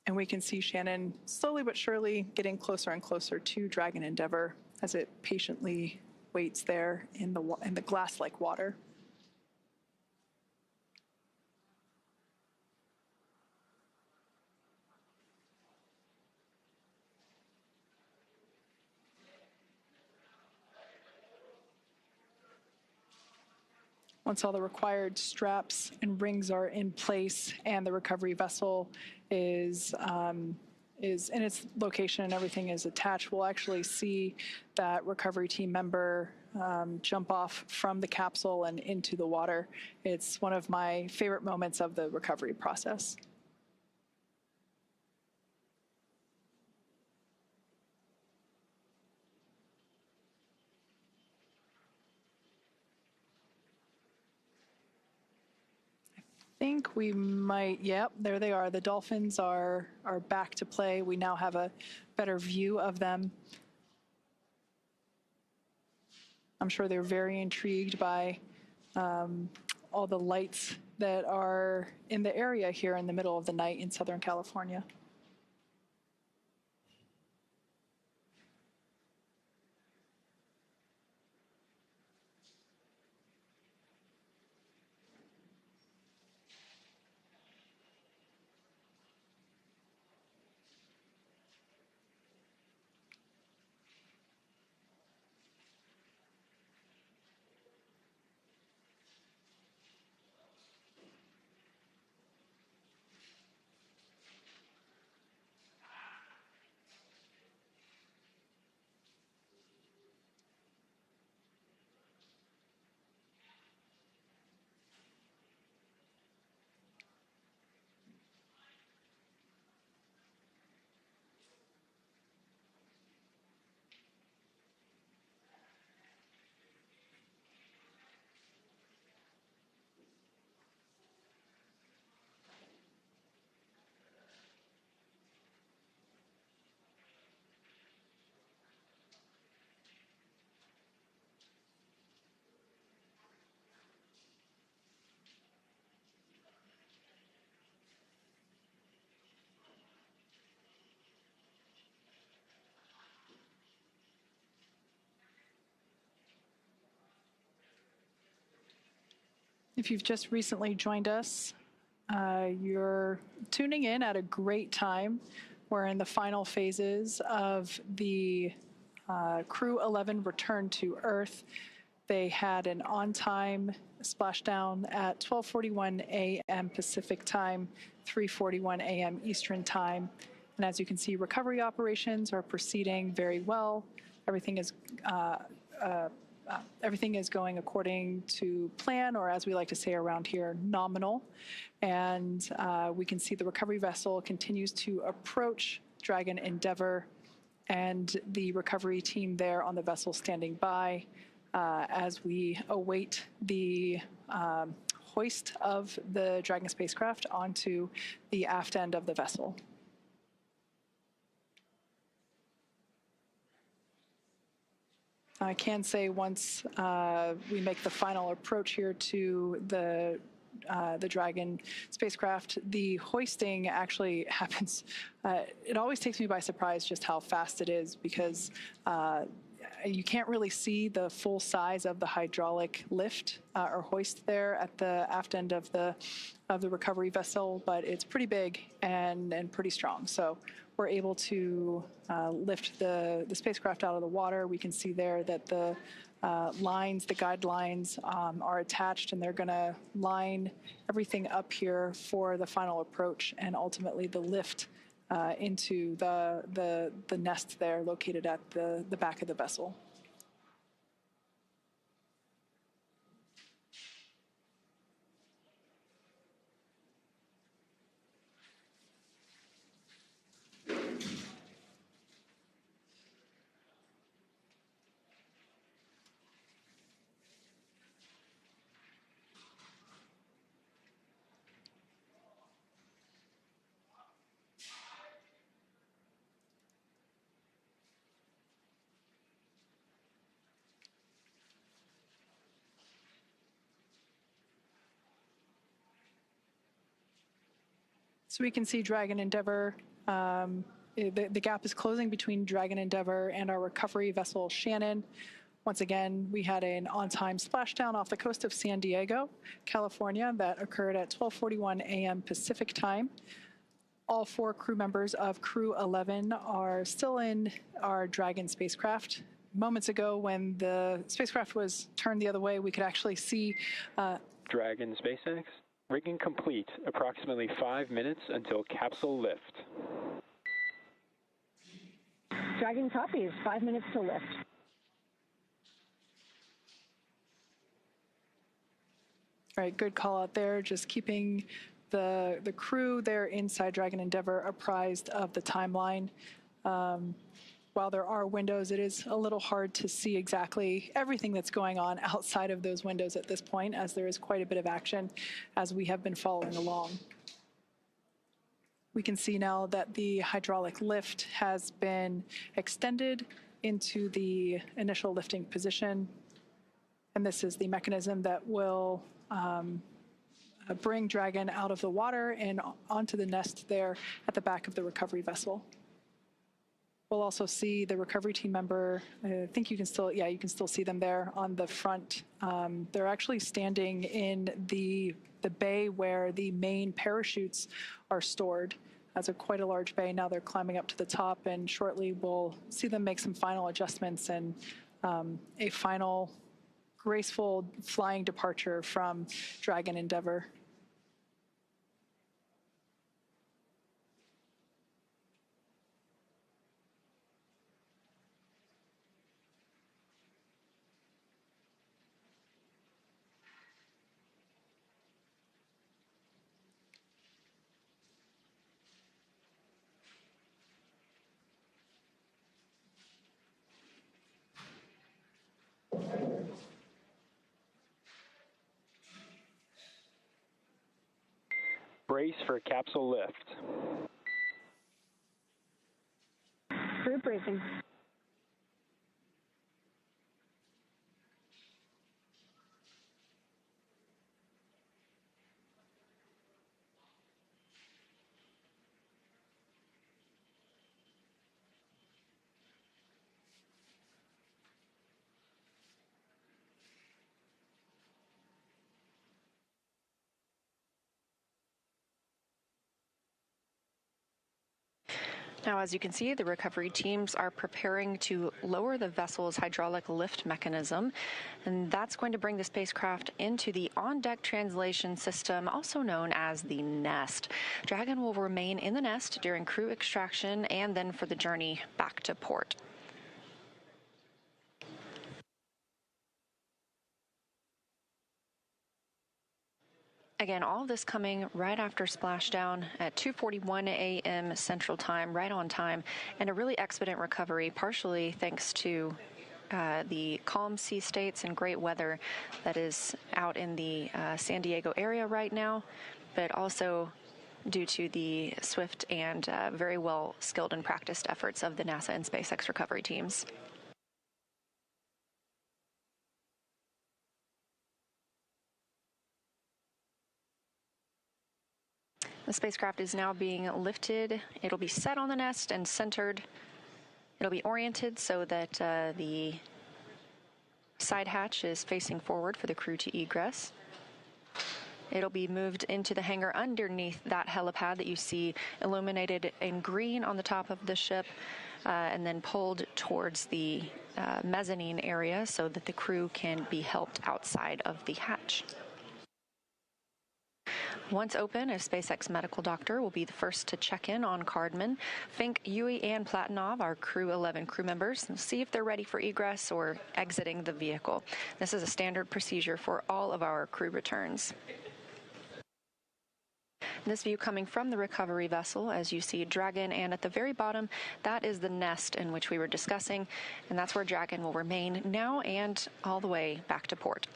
And we can see Shannon slowly but surely getting closer and closer to Dragon Endeavour as it patiently waits there in the glass-like water. Once all the required straps and rings are in place and the recovery vessel is in its location and everything is attached, we'll actually see that recovery team member jump off from the capsule and into the water. It's one of my favorite moments of the recovery process. I think we might, yep, there they are. The dolphins are back to play. We now have a better view of them. I'm sure they're very intrigued by all the lights that are in the area here in the middle of the night in Southern California. If you've just recently joined us, you're tuning in at a great time. We're in the final phases of the Crew-11 return to Earth. They had an on-time splashdown at 12:41 a.m. Pacific time, 3:41 a.m. Eastern time. And as you can see, recovery operations are proceeding very well. everything is going according to plan, or as we like to say around here, nominal. And we can see the recovery vessel continues to approach Dragon Endeavour, and the recovery team there on the vessel standing by as we await the hoist of the Dragon spacecraft onto the aft end of the vessel. I can say once we make the final approach here to the Dragon spacecraft, the hoisting actually happens. It always takes me by surprise just how fast it is, because you can't really see the full size of the hydraulic lift or hoist there at the aft end of the recovery vessel, but it's pretty big and pretty strong. So we're able to lift the spacecraft out of the water. We can see there that the lines, the guidelines are attached, and they're going to line everything up here for the final approach and ultimately the lift into the nest there located at the back of the vessel. So we can see Dragon Endeavour, the gap is closing between Dragon Endeavour and our recovery vessel Shannon. Once again, we had an on-time splashdown off the coast of San Diego, California, that occurred at 12:41 a.m. Pacific time. All 4 crew members of Crew-11 are still in our Dragon spacecraft. Moments ago, when the spacecraft was turned the other way, we could actually see Dragon SpaceX. Rigging complete. Approximately 5 minutes until capsule lift. Dragon copies. 5 minutes to lift. All right, good call out there. Just keeping the crew there inside Dragon Endeavour apprised of the timeline. While there are windows, it is a little hard to see exactly everything that's going on outside of those windows at this point, as there is quite a bit of action as we have been following along. We can see now that the hydraulic lift has been extended into the initial lifting position, and this is the mechanism that will bring Dragon out of the water and onto the nest there at the back of the recovery vessel. We'll also see the recovery team member. I think you can still, yeah, you can still see them there on the front. They're actually standing in the bay where the main parachutes are stored. That's quite a large bay. Now they're climbing up to the top, and shortly we'll see them make some final adjustments and a final graceful flying departure from Dragon Endeavour. Brace for capsule lift. Crew bracing. Now, as you can see, the recovery teams are preparing to lower the vessel's hydraulic lift mechanism, and that's going to bring the spacecraft into the on-deck translation system, also known as the nest. Dragon will remain in the nest during crew extraction and then for the journey back to port. Again, all of this coming right after splashdown at 2:41 a.m. Central Time, right on time, and a really expedient recovery, partially thanks to the calm sea states and great weather that is out in the San Diego area right now, but also due to the swift and very well skilled and practiced efforts of the NASA and SpaceX recovery teams. The spacecraft is now being lifted. It'll be set on the nest and centered. It'll be oriented so that the side hatch is facing forward for the crew to egress. It'll be moved into the hangar underneath that helipad that you see illuminated in green on the top of the ship, and then pulled towards the mezzanine area so that the crew can be helped outside of the hatch. Once open, a SpaceX medical doctor will be the first to check in on Cardman. Fincke, Yui, and Platonov, our Crew-11 crew members, and see if they're ready for egress or exiting the vehicle. This is a standard procedure for all of our crew returns. This view coming from the recovery vessel, as you see Dragon, and at the very bottom, that is the nest in which we were discussing, and that's where Dragon will remain now and all the way back to port.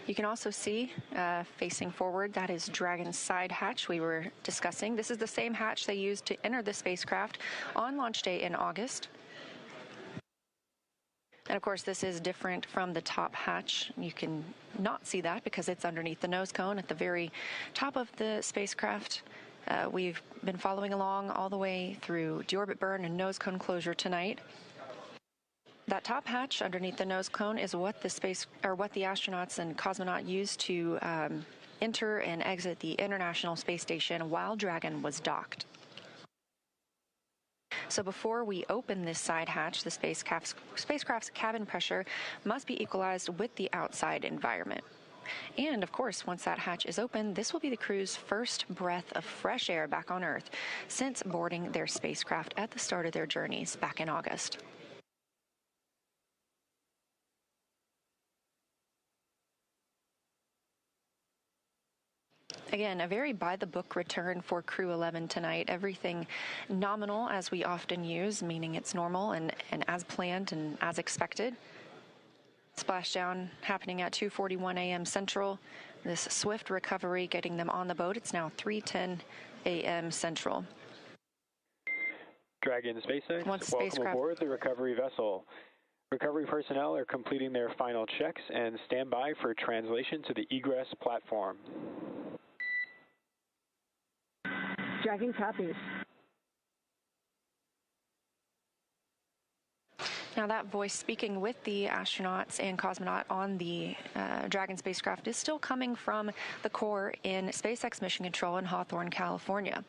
You can also see, facing forward, that is Dragon's side hatch we were discussing. This is the same hatch they used to enter the spacecraft on launch day in August. And of course, this is different from the top hatch. You can not see that because it's underneath the nose cone at the very top of the spacecraft. We've been following along all the way through deorbit burn and nose cone closure tonight. That top hatch underneath the nose cone is what the astronauts and cosmonaut used to enter and exit the International Space Station while Dragon was docked. So before we open this side hatch, the spacecraft's cabin pressure must be equalized with the outside environment. And of course, once that hatch is open, this will be the crew's first breath of fresh air back on Earth since boarding their spacecraft at the start of their journeys back in August. Again, a very by-the-book return for Crew-11 tonight. Everything nominal, as we often use, meaning it's normal and as planned and as expected. Splashdown happening at 2:41 a.m. Central. This swift recovery getting them on the boat. It's now 3:10 a.m. Central. Dragon SpaceX, welcome aboard the recovery vessel. Recovery personnel are completing their final checks and stand by for translation to the egress platform. Dragon copies. Now that voice speaking with the astronauts and cosmonaut on the Dragon spacecraft is still coming from the core in SpaceX Mission Control in Hawthorne, California.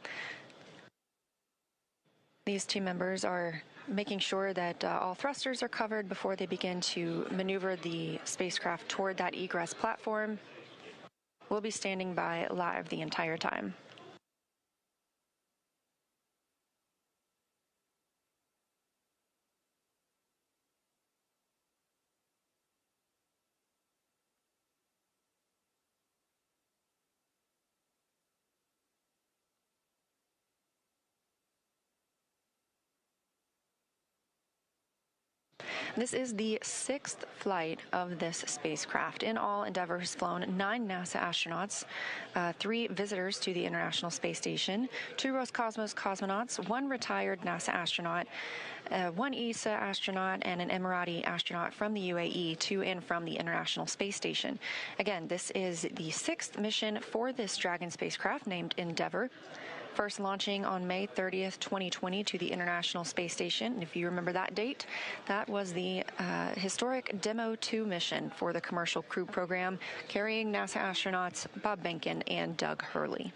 These team members are making sure that all thrusters are covered before they begin to maneuver the spacecraft toward that egress platform. We'll be standing by live the entire time. This is the 6th flight of this spacecraft. In all, Endeavour has flown 9 NASA astronauts, 3 visitors to the International Space Station, 2 Roscosmos cosmonauts, 1 retired NASA astronaut, 1 ESA astronaut, and an Emirati astronaut from the UAE to and from the International Space Station. Again, this is the 6th mission for this Dragon spacecraft named Endeavour. First launching on May 30th, 2020 to the International Space Station. And if you remember that date, that was the historic Demo 2 mission for the Commercial Crew Program, carrying NASA astronauts Bob Behnken and Doug Hurley.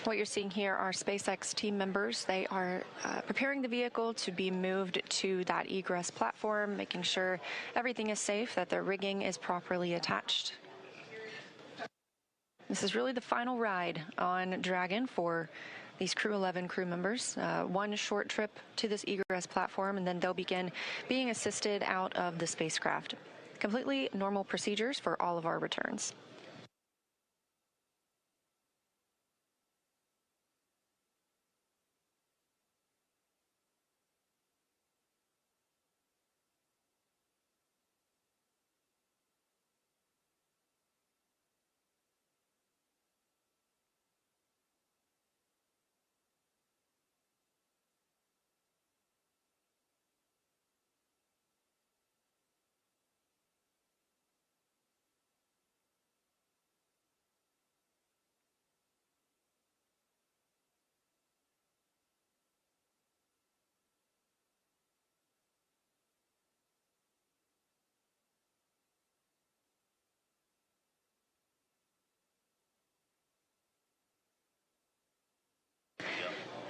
What you're seeing here are SpaceX team members. They are preparing the vehicle to be moved to that egress platform, making sure everything is safe, that the rigging is properly attached. This is really the final ride on Dragon for these Crew-11 crew members. One short trip to this egress platform, and then they'll begin being assisted out of the spacecraft. Completely normal procedures for all of our returns.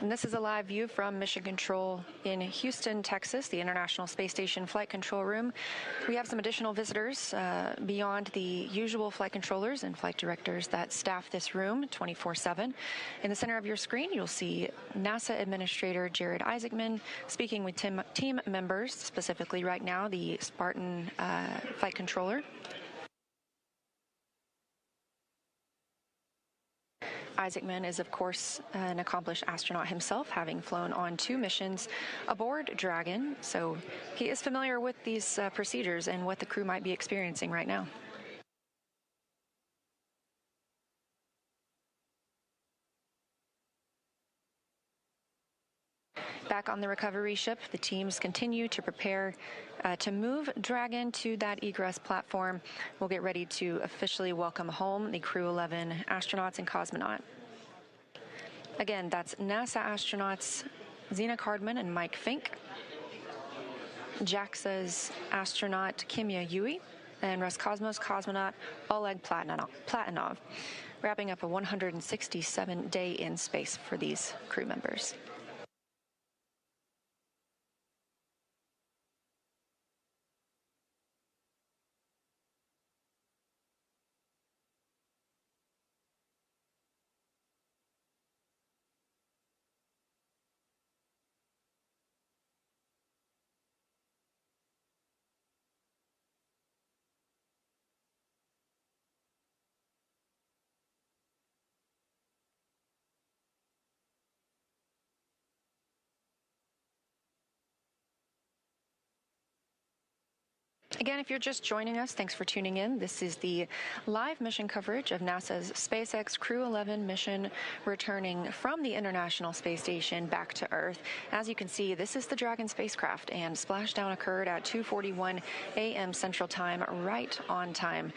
And this is a live view from Mission Control in Houston, Texas, the International Space Station Flight Control Room. We have some additional visitors beyond the usual flight controllers and flight directors that staff this room 24/7. In the center of your screen, you'll see NASA Administrator Jared Isaacman speaking with team members, specifically right now the Spartan flight controller. Isaacman is, of course, an accomplished astronaut himself, having flown on 2 missions aboard Dragon, so he is familiar with these procedures and what the crew might be experiencing right now. Back on the recovery ship, the teams continue to prepare to move Dragon to that egress platform. We'll get ready to officially welcome home the Crew-11 astronauts and cosmonaut. Again, that's NASA astronauts Zena Cardman and Mike Fincke, JAXA's astronaut Kimiya, and Roscosmos cosmonaut Oleg Platonov, wrapping up a 167-day in space for these crew members. Again, if you're just joining us, thanks for tuning in. This is the live mission coverage of NASA's SpaceX Crew-11 mission returning from the International Space Station back to Earth. As you can see, this is the Dragon spacecraft, and splashdown occurred at 2:41 a.m. Central Time, right on time.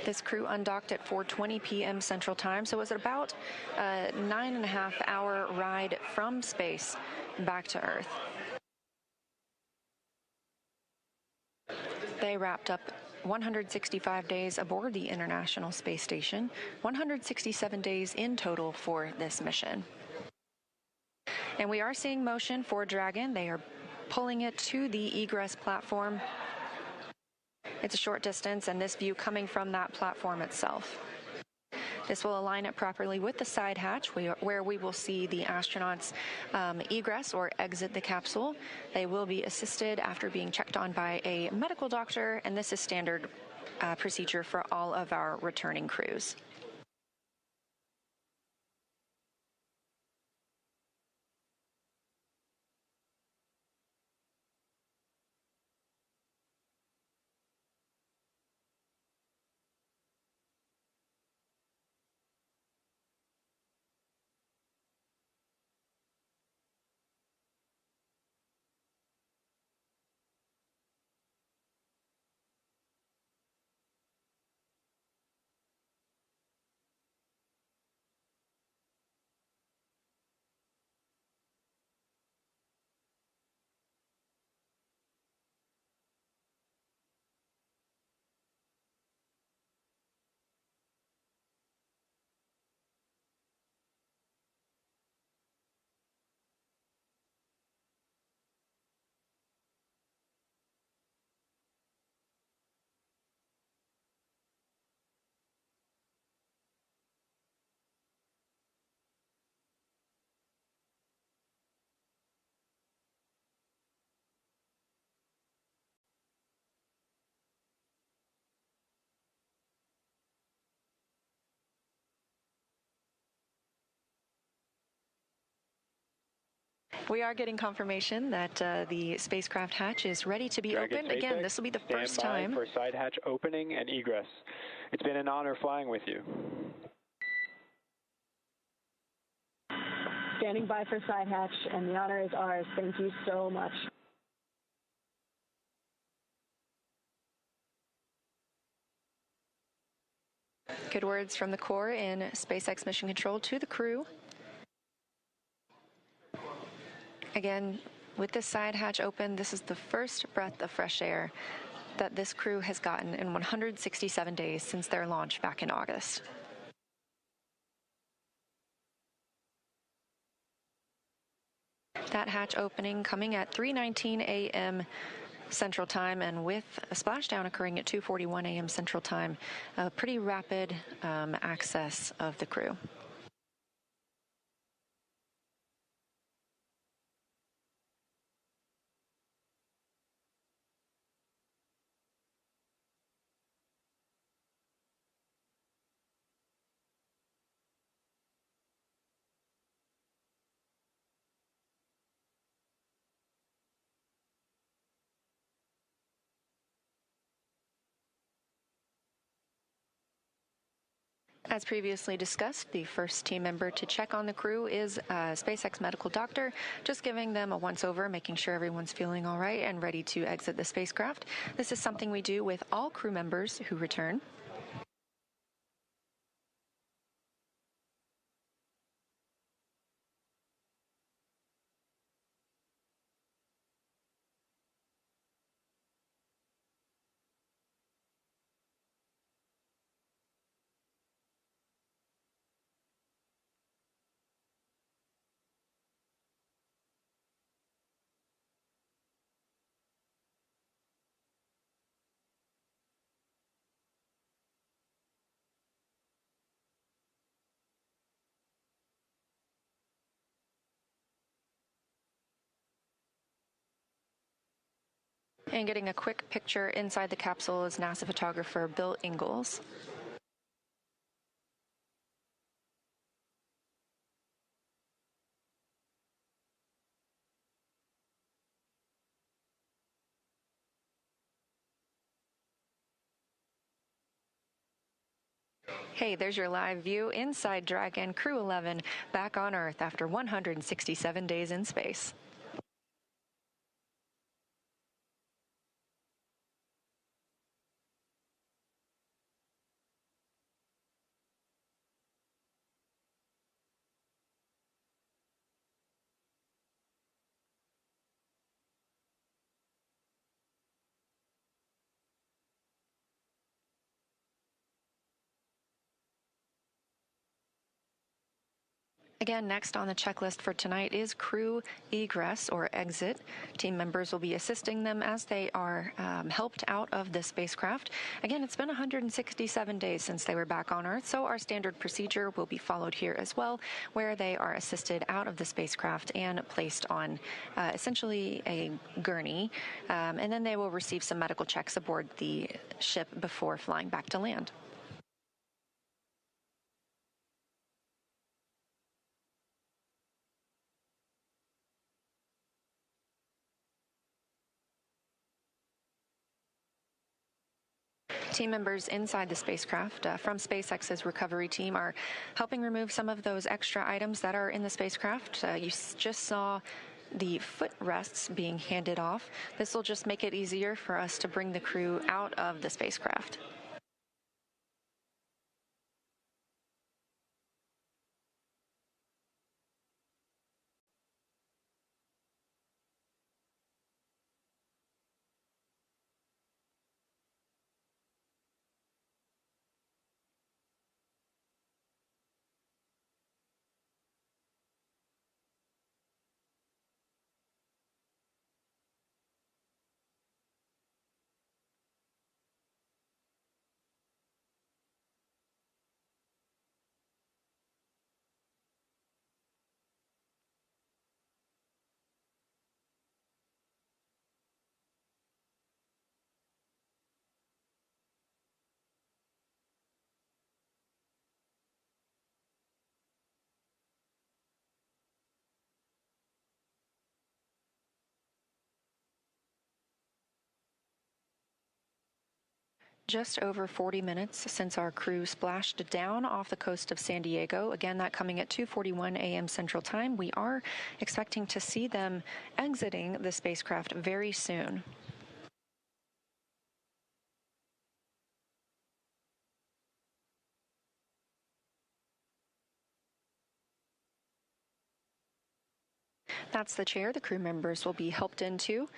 This crew undocked at 4:20 p.m. Central Time, so it was about a 9.5-hour ride from space back to Earth. They wrapped up 165 days aboard the International Space Station, 167 days in total for this mission. And we are seeing motion for Dragon. They are pulling it to the egress platform. It's a short distance, and this view coming from that platform itself. This will align it properly with the side hatch, where we will see the astronauts egress or exit the capsule. They will be assisted after being checked on by a medical doctor, and this is standard procedure for all of our returning crews. We are getting confirmation that the spacecraft hatch is ready to be Dragon opened. SpaceX, Again, this will be the first time. Stand by for side hatch opening and egress. It's been an honor flying with you. Standing by for side hatch, and the honor is ours. Thank you so much. Good words from the Corps in SpaceX Mission Control to the crew. Again, with this side hatch open, this is the first breath of fresh air that this crew has gotten in 167 days since their launch back in August. That hatch opening coming at 3:19 a.m. Central Time, and with a splashdown occurring at 2:41 a.m. Central Time, a pretty rapid access of the crew. As previously discussed, the first team member to check on the crew is a SpaceX medical doctor, just giving them a once-over, making sure everyone's feeling all right and ready to exit the spacecraft. This is something we do with all crew members who return. And getting a quick picture inside the capsule is NASA photographer Bill Ingalls. Hey, there's your live view inside Dragon Crew-11 back on Earth after 167 days in space. Again, next on the checklist for tonight is crew egress or exit. Team members will be assisting them as they are helped out of the spacecraft. Again, it's been 167 days since they were back on Earth, so our standard procedure will be followed here as well, where they are assisted out of the spacecraft and placed on essentially a gurney, and then they will receive some medical checks aboard the ship before flying back to land. Team members inside the spacecraft from SpaceX's recovery team are helping remove some of those extra items that are in the spacecraft. You just saw the footrests being handed off. This will just make it easier for us to bring the crew out of the spacecraft. Just over 40 minutes since our crew splashed down off the coast of San Diego. Again, that coming at 2:41 a.m. Central Time. We are expecting to see them exiting the spacecraft very soon. That's the chair the crew members will be helped into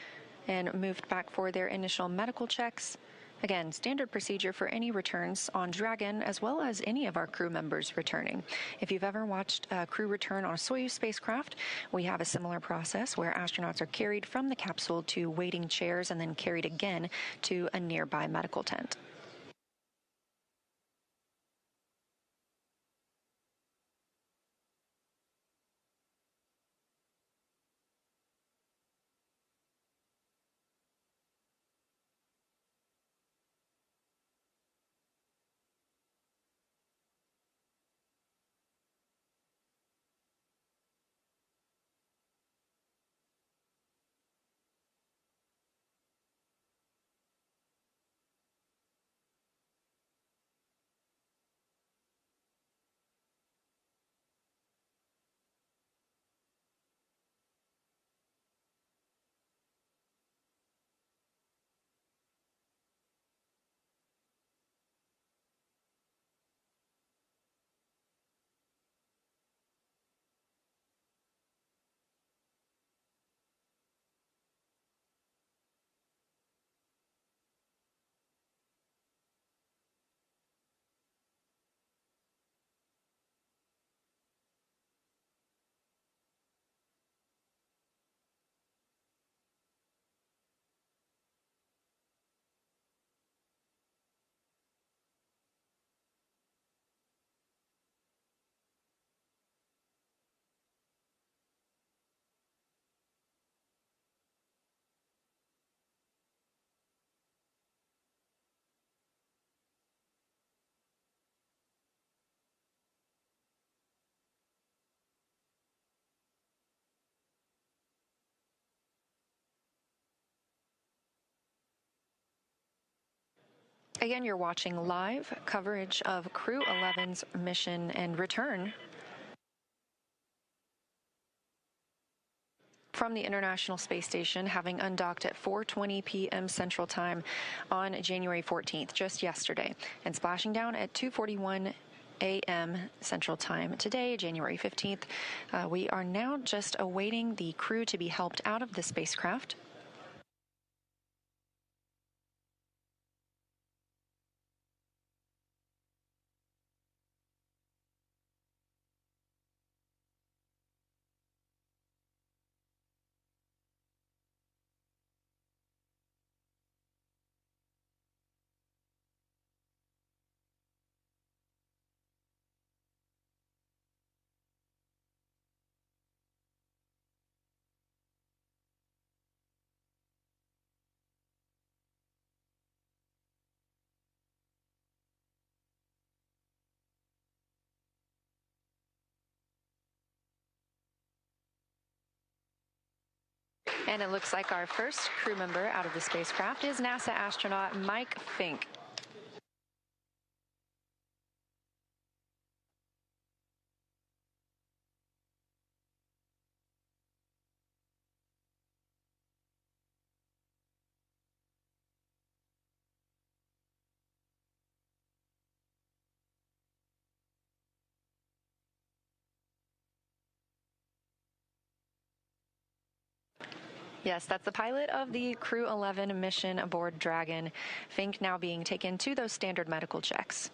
and moved back for their initial medical checks. Again, standard procedure for any returns on Dragon, as well as any of our crew members returning. If you've ever watched a crew return on a Soyuz spacecraft, we have a similar process where astronauts are carried from the capsule to waiting chairs and then carried again to a nearby medical tent. Again, you're watching live coverage of Crew-11's mission and return from the International Space Station, having undocked at 4:20 p.m. Central Time on January 14th, just yesterday, and splashing down at 2:41 a.m. Central Time today, January 15th. We are now just awaiting the crew to be helped out of the spacecraft. And it looks like our first crew member out of the spacecraft is NASA astronaut Mike Fincke. Yes, that's the pilot of the Crew-11 mission aboard Dragon. Fincke now being taken to those standard medical checks.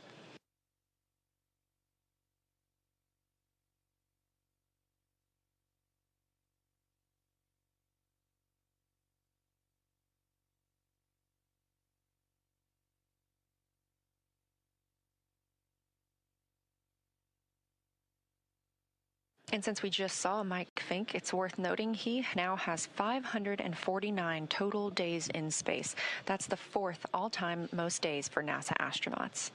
And since we just saw Mike Fincke, it's worth noting he now has 549 total days in space. That's the fourth all-time most days for NASA astronauts.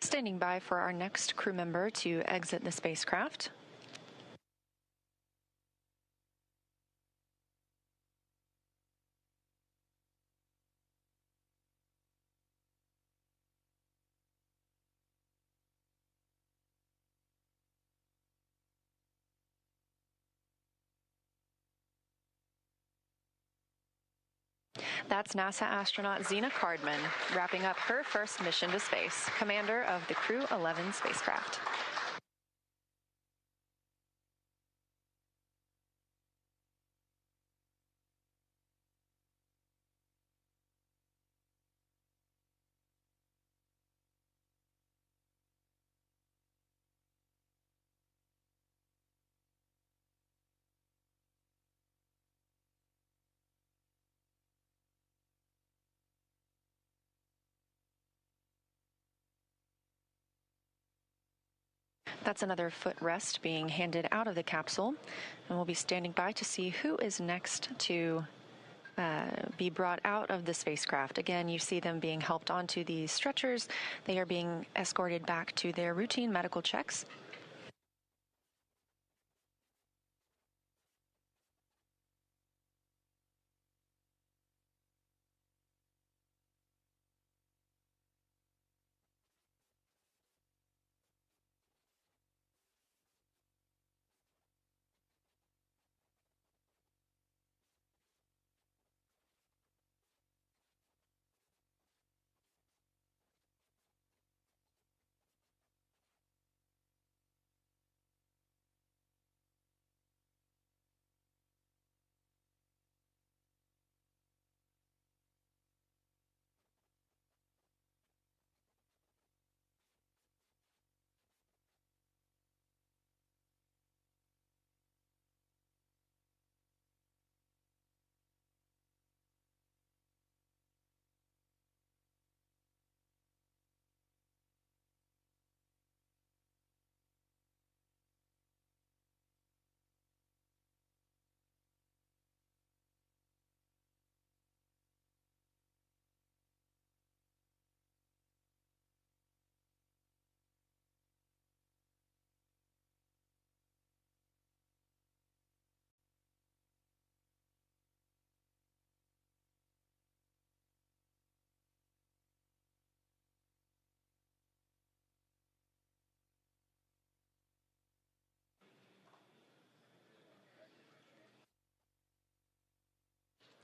Standing by for our next crew member to exit the spacecraft. That's NASA astronaut Zena Cardman, wrapping up her first mission to space, commander of the Crew-11 spacecraft. That's another footrest being handed out of the capsule, and we'll be standing by to see who is next to be brought out of the spacecraft. Again, you see them being helped onto these stretchers. They are being escorted back to their routine medical checks.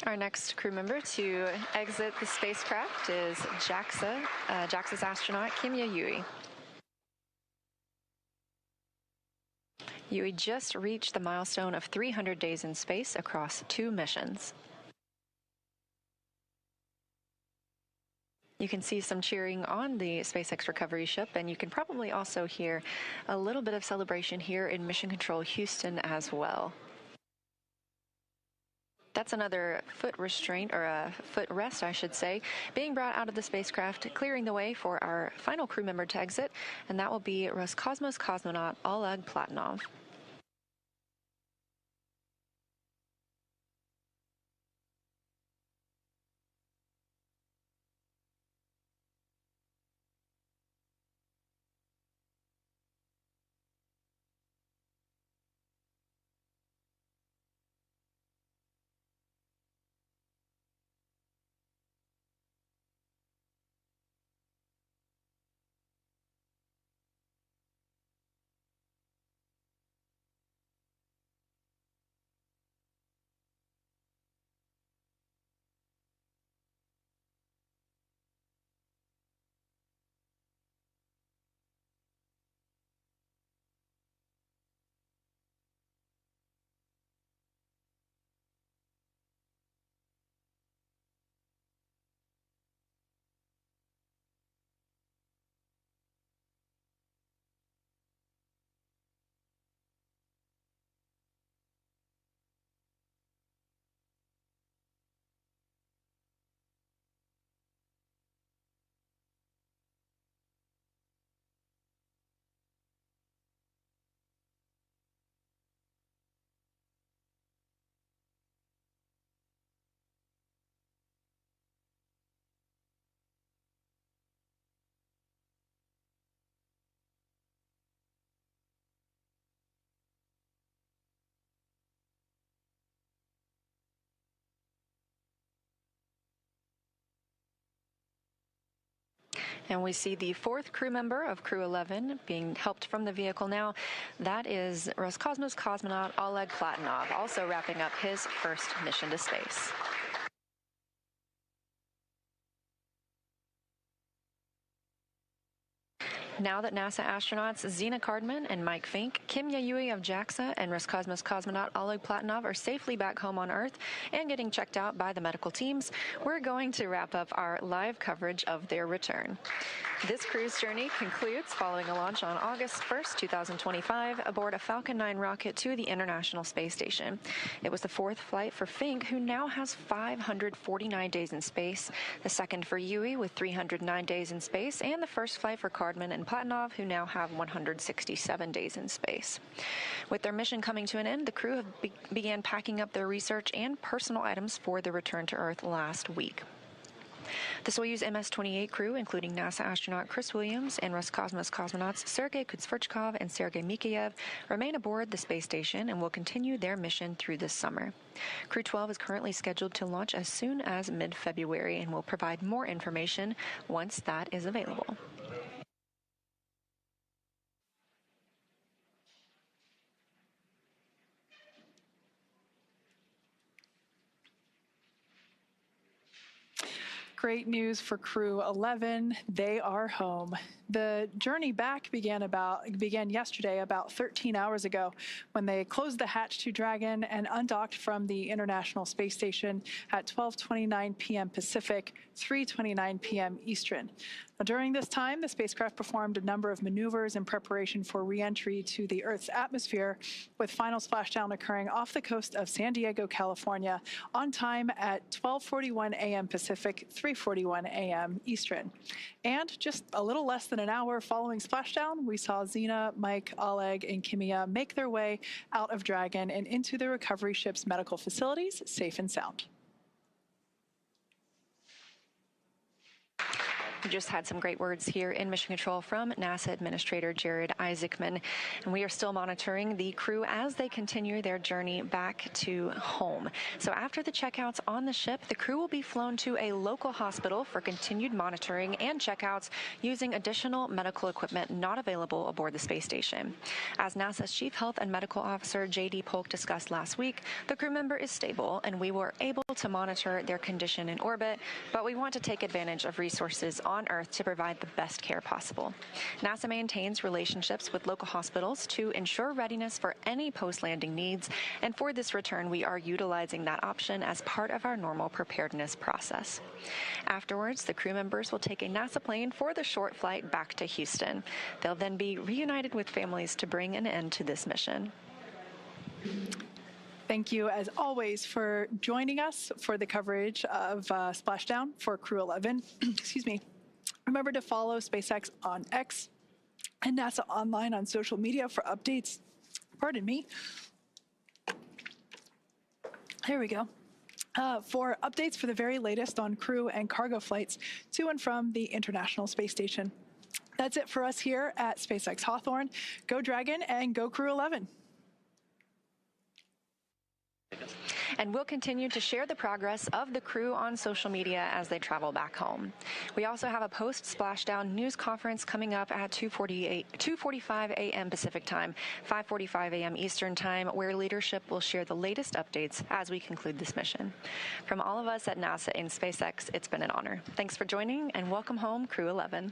Our next crew member to exit the spacecraft is JAXA's astronaut Kimiya. Yui just reached the milestone of 300 days in space across 2 missions. You can see some cheering on the SpaceX recovery ship, and you can probably also hear a little bit of celebration here in Mission Control Houston as well. That's another foot restraint, or a foot rest, I should say, being brought out of the spacecraft, clearing the way for our final crew member to exit, and that will be Roscosmos cosmonaut Oleg Platonov. And we see the fourth crew member of Crew-11 being helped from the vehicle now. That is Roscosmos cosmonaut Oleg Platonov, also wrapping up his first mission to space. Now that NASA astronauts Zena Cardman and Mike Fincke, Kimiya of JAXA, and Roscosmos cosmonaut Oleg Platonov are safely back home on Earth and getting checked out by the medical teams, we're going to wrap up our live coverage of their return. This crew's journey concludes following a launch on August 1st, 2025, aboard a Falcon 9 rocket to the International Space Station. It was the fourth flight for Fincke, who now has 549 days in space, the second for Yui with 309 days in space, and the first flight for Cardman and Platonov, who now have 167 days in space. With their mission coming to an end, the crew began packing up their research and personal items for the return to Earth last week. The Soyuz MS-28 crew, including NASA astronaut Chris Williams and Roscosmos cosmonauts Sergei Kutsverchkov and Sergei Mikheyev, remain aboard the space station and will continue their mission through this summer. Crew-12 is currently scheduled to launch as soon as mid-February and will provide more information once that is available. Great news for Crew-11. They are home. The journey back began yesterday, about 13 hours ago, when they closed the hatch to Dragon and undocked from the International Space Station at 12:29 p.m. Pacific, 3:29 p.m. Eastern. Now, during this time, the spacecraft performed a number of maneuvers in preparation for re-entry to the Earth's atmosphere, with final splashdown occurring off the coast of San Diego, California, on time at 12:41 a.m. Pacific, 3:41 a.m. Eastern. And just a little less than an hour following splashdown, we saw Zena, Mike, Oleg, and Kimiya make their way out of Dragon and into the recovery ship's medical facilities, safe and sound. We just had some great words here in Mission Control from NASA Administrator Jared Isaacman, and we are still monitoring the crew as they continue their journey back to home. So after the checkouts on the ship, the crew will be flown to a local hospital for continued monitoring and checkouts using additional medical equipment not available aboard the space station. As NASA's Chief Health and Medical Officer J.D. Polk discussed last week, the crew member is stable and we were able to monitor their condition in orbit, but we want to take advantage of resources on Earth to provide the best care possible. NASA maintains relationships with local hospitals to ensure readiness for any post-landing needs, and for this return, we are utilizing that option as part of our normal preparedness process. Afterwards, the crew members will take a NASA plane for the short flight back to Houston. They'll then be reunited with families to bring an end to this mission. Thank you, as always, for joining us for the coverage of Splashdown for Crew-11. Excuse me. Remember to follow SpaceX on X and NASA Online on social media for updates. Pardon me. Here we go. For updates for the very latest on crew and cargo flights to and from the International Space Station. That's it for us here at SpaceX Hawthorne. Go Dragon and go Crew-11. And we'll continue to share the progress of the crew on social media as they travel back home. We also have a post-splashdown news conference coming up at 2:45 a.m. Pacific time, 5:45 a.m. Eastern time, where leadership will share the latest updates as we conclude this mission. From all of us at NASA and SpaceX, it's been an honor. Thanks for joining, and welcome home, Crew-11.